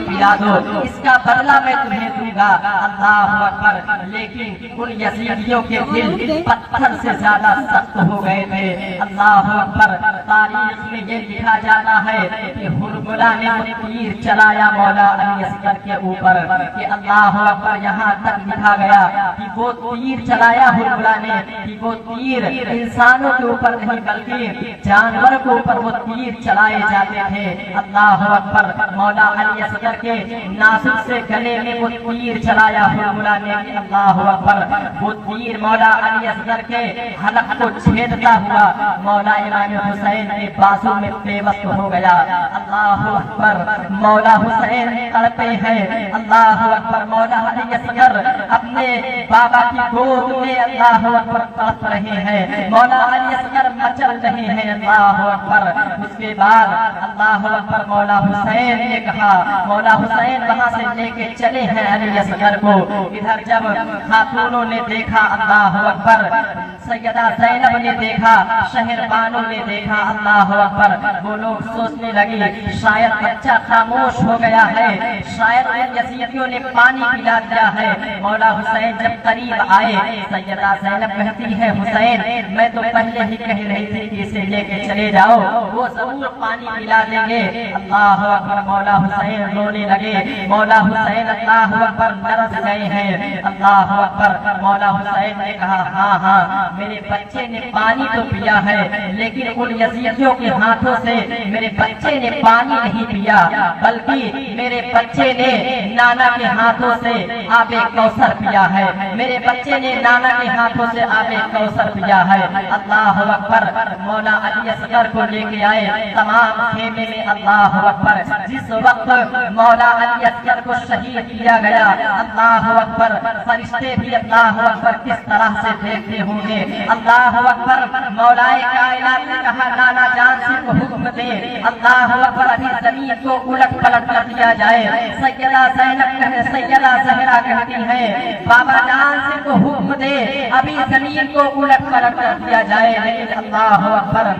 پلا دو، اس کا بدلہ میں تمہیں دوں گا۔ اللہ اکبر، لیکن ان یزیدیوں کے دل پتھر سے زیادہ سخت ہو گئے تھے۔ اللہ اکبر، تاریخ میں یہ لکھا جاتا ہے کہ ہرملا نے وہ تیر چلایا مولا علی اصغر کے اوپر، کہ اللہ اکبر، یہاں تک لکھا گیا کہ وہ تیر چلایا ہرملا نے، کہ وہ تیر انسانوں کے اوپر نہیں بلکہ جانور کے اوپر وہ تیر چلائے جاتے تھے۔ اللہ اکبر، مولا علی اصغر کے ناصر سے گلے میں وہ تیر چلایا ہرملا نے، کہ اللہ اکبر، وہ تیر مولا علی اصغر کے حلق کو چھیدتا ہوا مولا امام حسین کے بازو میں پیوست ہو گیا۔ اللہ اکبر، مولا حسین تڑپے ہیں۔ اللہ اکبر، مولا علی اصغر اپنے بابا کی گود میں اللہ اکبر تڑپ رہے ہیں، مولا علی اصغر مچل رہے ہیں۔ اللہ اکبر، اس کے بعد اللہ اکبر، مولا حسین نے کہا، مولا حسین وہاں سے لے کے چلے ہیں علی اصغر کو۔ ادھر جب خاتونوں نے دیکھا، اللہ اکبر، سیدہ زینب نے دیکھا، شہر بانو نے دیکھا، اللہ اکبر، وہ لوگ سوچنے لگی شاید بچہ خاموش ہو گیا ہے، شاید یزیدیوں نے پانی پلا دیا ہے۔ مولا حسین جب قریب آئے، سیدہ زینب کہتی ہے حسین میں تو پہلے ہی کہہ رہی تھی کہ اسے لے کے چلے جاؤ، وہ ضرور پانی پلا دیں گے۔ اللہ اکبر، مولا حسین رونے لگے، مولا حسین اللہ اکبر لرز گئے ہیں۔ اللہ اکبر، مولا حسین نے کہا ہاں ہاں میرے بچے نے پانی تو پیا ہے، لیکن ان یزیدیوں کے ہاتھوں سے میرے بچے نے پانی نہیں پیا، بلکہ میرے بچے نے نانا کے ہاتھوں سے آب کوثر پیا ہے، میرے بچے نے نانا کے ہاتھوں سے آب کوثر پیا ہے۔ اللہ اکبر، مولا علی اصغر کو لے کے آئے تمام خیمے میں۔ اللہ اکبر، جس وقت مولا علی اصغر کو شہید کیا گیا، اللہ اکبر، فرشتے بھی اللہ اکبر کس طرح سے دیکھتے ہوں گے۔ اللہ اکبر، مولا کائنات نے کہا نانا جان سے کو حکم دے، اللہ اکبر، ابھی زمین کو الٹ پلٹ کر دیا جائے۔ سیدہ زینب سیدہ زہرا کہتی ہے بابا جان سے کو حکم دے ابھی زمین کو الٹ پلٹ کر دیا جائے، لیکن اللہ اکبر،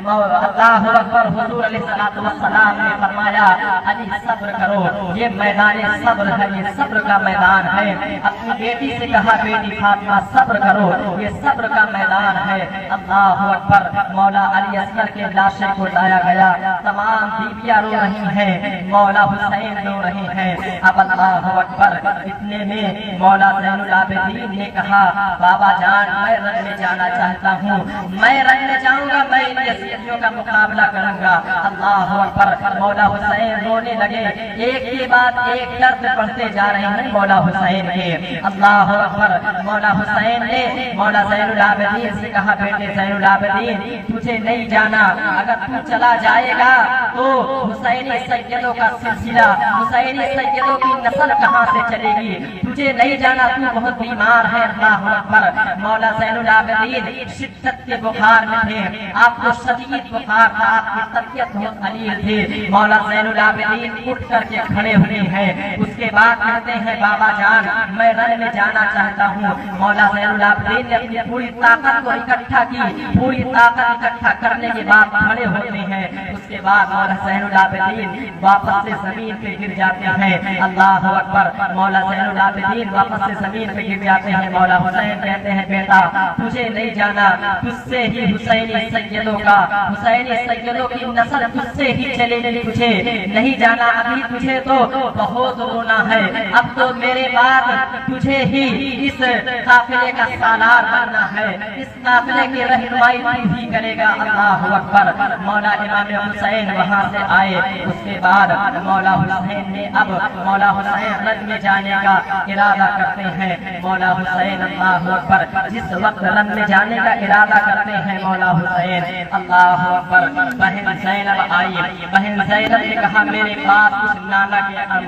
اللہ اکبر، حضور علیہ السلام نے فرمایا علی صبر کرو، یہ میدان صبر ہے، یہ صبر کا میدان ہے۔ اپنی بیٹی سے کہا بیٹی فاطمہ صبر کرو، یہ صبر کا میدان ہے۔ اللہ اکبر، مولا علی اصغر کے لاشے کو لایا گیا، तमाम बीवियां रो रही हैं, मौला हुसैन रो रहे हैं। अब अल्लाह अकबर, इतने में मौला ज़ैनुल आबिदीन ने कहा, बाबा जान मैं रन में जाना चाहता हूँ, मैं रन में जाऊंगा, मैं इन यजीदियों का मुकाबला करूंगा। अल्लाह अकबर, मौला हुसैन रोने लगे, एक के बाद एक दर्द बढ़ते जा रहे हैं मौला हुसैन के। अल्लाह अकबर, मौला हुसैन ने मौला ज़ैनुल आबिदीन से कहा, बेटे ज़ैनुल आबिदीन तुझे नहीं जाना, अगर तू चला जाएगा तो हुसैनी सैयदों का सिलसिला, हुसैनी सैयदों की नस्ल कहाँ से चलेगी, तुझे नहीं जाना, तू बहुत बीमार है। अल्लाह अकबर, मौला ज़ैनुल आबिदीन शिद्दत के बुखार में थे, आपको शदीद बुखार था, आपकी तबीयत बहुत अलील थी। मौला ज़ैनुल आबिदीन उठ करके खड़े हुए हैं, उसके बाद कहते हैं, बाबा जान मैं रन में जाना चाहता हूँ। मौला ज़ैनुल आबिदीन ने अपनी पूरी ताकत को इकट्ठा की, पूरी ताकत इकट्ठा करने के बाद खड़े होते हैं। उसके बाद मौला ज़ैनुल आबिदीन वापस से जमीन पे गिर जाते हैं। अल्लाह अकबर, मौला ज़ैनुल आबिदीन वापस से जमीन पे गिर जाते हैं। मौला हुसैन कहते हैं, बेटा तुझे नहीं जाना, तुझसे ही हुसैनी सैयदों का, हुसैनी सैयदों की नस्ल तुझसे ही चलेगी, तुझे नहीं जाना, अभी तुझे तो बहुत रोना है, अब तो मेरे बाद तुझे ही इस काफिले का सालार बनना है, इस काफिले की रहनुमाई तू ही करेगा। अल्लाह अकबर, मौला इमाम हुसैन वहां से आए। उसके बाद मौला हुसैन ने अब मौला हुसैन रन में जाने का इरादा करते हैं। मौला हुसैन अल्लाह अकबर, जिस वक्त रन में जाने का इरादा करते हैं मौला हुसैन, अल्लाह अकबर, बहन ज़ैनब आई। बहन ज़ैनब ने कहा, मेरे पास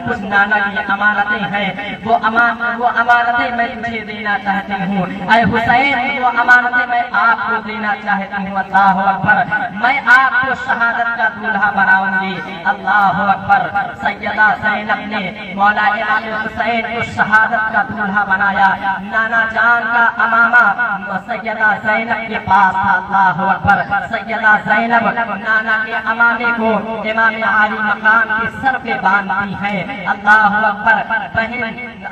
कुछ नाना की अमानतें हैं, वो अमानतें मैं तुझे देना चाहती हूँ। ऐ हुसैन, वो अमानतें मैं आपको देना चाहती हूँ। अल्लाह अकबर, मैं आपको शहादत का दूल्हा बनाऊंगी। अल्लाह अकबर, सैयदा ज़ैनब ने मौला इमाम हुसैन को शहादत का दूल्हा बनाया। नाना जान का अमामा सैयदा ज़ैनब के पास था। अल्लाह अकबर, सैयदा ज़ैनब नाना के अमामे को इमाम आली मकाम के सर पे बांधती है। अल्लाह अकबर, बहन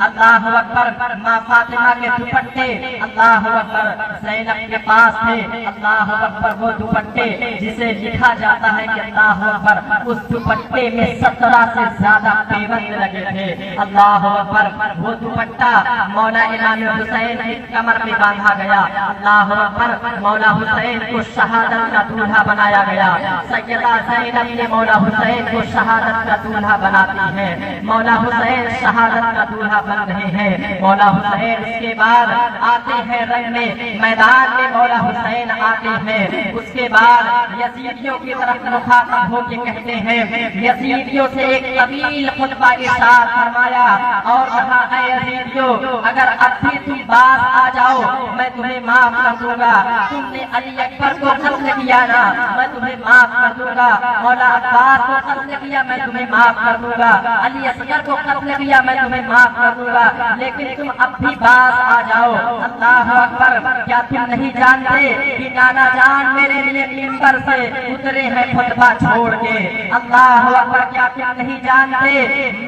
अल्लाह अकबर, माँ फातिमा के दुपट्टे अल्लाह अकबर ज़ैनब के पास थे। अल्लाह अकबर, वो दुपट्टे जिसे लिखा जाता है कि अल्लाह अकबर, उस दुपट्टे में 17 से ज्यादा पेबंद लगे थे। अल्लाह अकबर, वो दुपट्टा मौला इमाम हुसैन की कमर पे बांधा गया। अल्लाह अकबर, मौला हुसैन को शहादत का दूल्हा बनाया गया। सैयदा ज़ैनब ने मौला हुसैन को शहादत का दूल्हा बनाती है। मौला हुसैन शहादत का दूल्हा बन रहे हैं। मौला हुसैन उसके बाद आते हैं रंग में, मैदान में मौला हुसैन आते हैं। उसके बाद यजीदियों की तरफ मुखातब होकर कहते हैं, यजीदियों से एक तवील खुतबा इरशाद फरमाया और कहा, ऐ यजीदियों, अगर अब भी तुम बात आ जाओ मैं तुम्हें माफ कर दूंगा। तुमने अली अकबर को कत्ल किया ना, मैं तुम्हें माफ कर दूंगा। मौला अब्बास को कत्ल किया, मैं तुम्हें माफ कर दूंगा। अली असगर को कत्ल किया, मैं तुम्हें माफ कर दूंगा, लेकिन तुम अब भी बात आ जाओ। अल्लाह अकबर, क्या तुम नहीं जानते कि नाना जान मेरे लिए मिंबर से उतरे हैं खुतबा छोड़ के? अल्लाह अकबर, क्या तुम नहीं जानते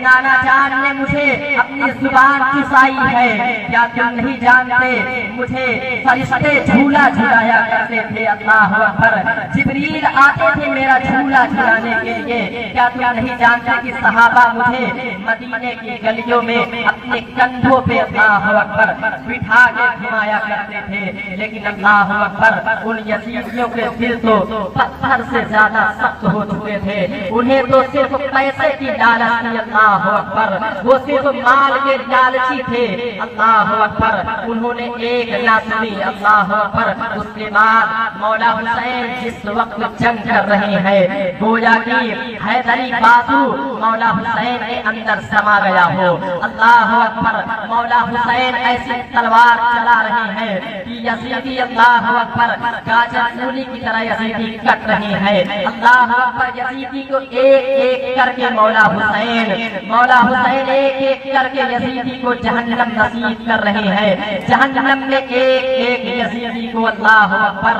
नाना जान ने मुझे अपनी जुबान चुसाई है? क्या तुम नहीं जानते मुझे फरिश्ते झूला झुलाया करते थे? अल्लाह अकबर, जिब्रील आते थे मेरा झूला झुलाने के लिए। क्या तुम नहीं जानते कि सहाबा मुझे मदीने की गलियों में अपने कंधों पे अल्लाह अकबर बिठा के घुमाया करते थे? लेकिन अल्लाह अकबर, उन यजीदियों के दिल तो पत्थर से ज्यादा सख्त हो चुके थे। उन्हें तो सिर्फ पैसे की लालच थी। अल्लाह अकबर, वो सिर्फ माल के लालची थे। अल्लाह अकबर, उन्होंने एक ना सुनी। अल्लाह अकबर, उसके बाद मौला हुसैन जिस वक्त जंग कर रहे हैं, गोया की हैदरी बाजू मौला हुसैन के अंदर समा गया हो। अल्लाह अकबर, मौला हुसैन ऐसी तलवार चला रहे हैं कि यजीदी अल्लाह अकबर गाजर मूली की तरह यजीदी कट रहे हैं। अल्लाह अकबर, यजीदी को एक एक करके मौला हुसैन एक एक करके यजीदी को जहन्नम नसीब कर रहे हैं। जहन्नम में एक एक यजीदी को अल्लाह अकबर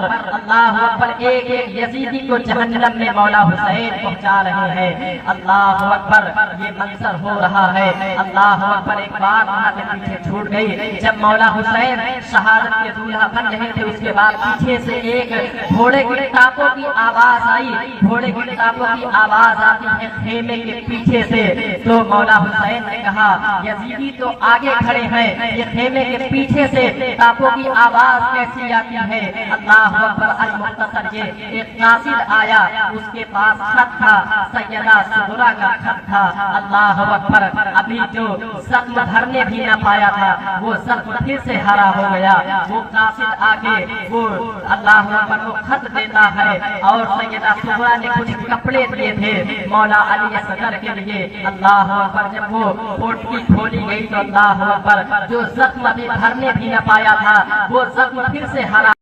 एक एक यजीदी को जहन्नम में मौला हुसैन पहुंचा रहे रहे हैं। अल्लाह अकबर, ये मंजर हो रहा है। अल्लाह अकबर, एक बात हमारे पीछे छूट गई। जब मौला हुसैन शहादत के दूल्हा बन रहे थे, उसके बाद पीछे से एक घोड़े की टापों की आवाज आई। घोड़े की टापों की आवाज आती है खेमे के पीछे से। तो मौला हुसैन ने कहा, यजीदी तो आगे खड़े हैं, ये खेमे के पीछे से टापों की आवाज कैसी आती है। अल्लाह अकबर, अल-मुख्तसर, ये एक कासिद आया, उसके पास खत था, सैयदा सुगरा का खत था। अल्लाह अकबर, अभी जो जख्म भरने भी न पाया था, वो जख्म फिर से हरा हो गया। वो कासिद आके वो अल्लाह अकबर को खत देता है, और सैयदा सुगरा ने कुछ कपड़े दिए थे मौला अली असगर के लिए। अल्लाह अकबर, जब वो पोटली खोली गई तो अल्लाह अकबर, जो जख्म अभी भरने भी न पाया था, वो जख्म फिर से हरा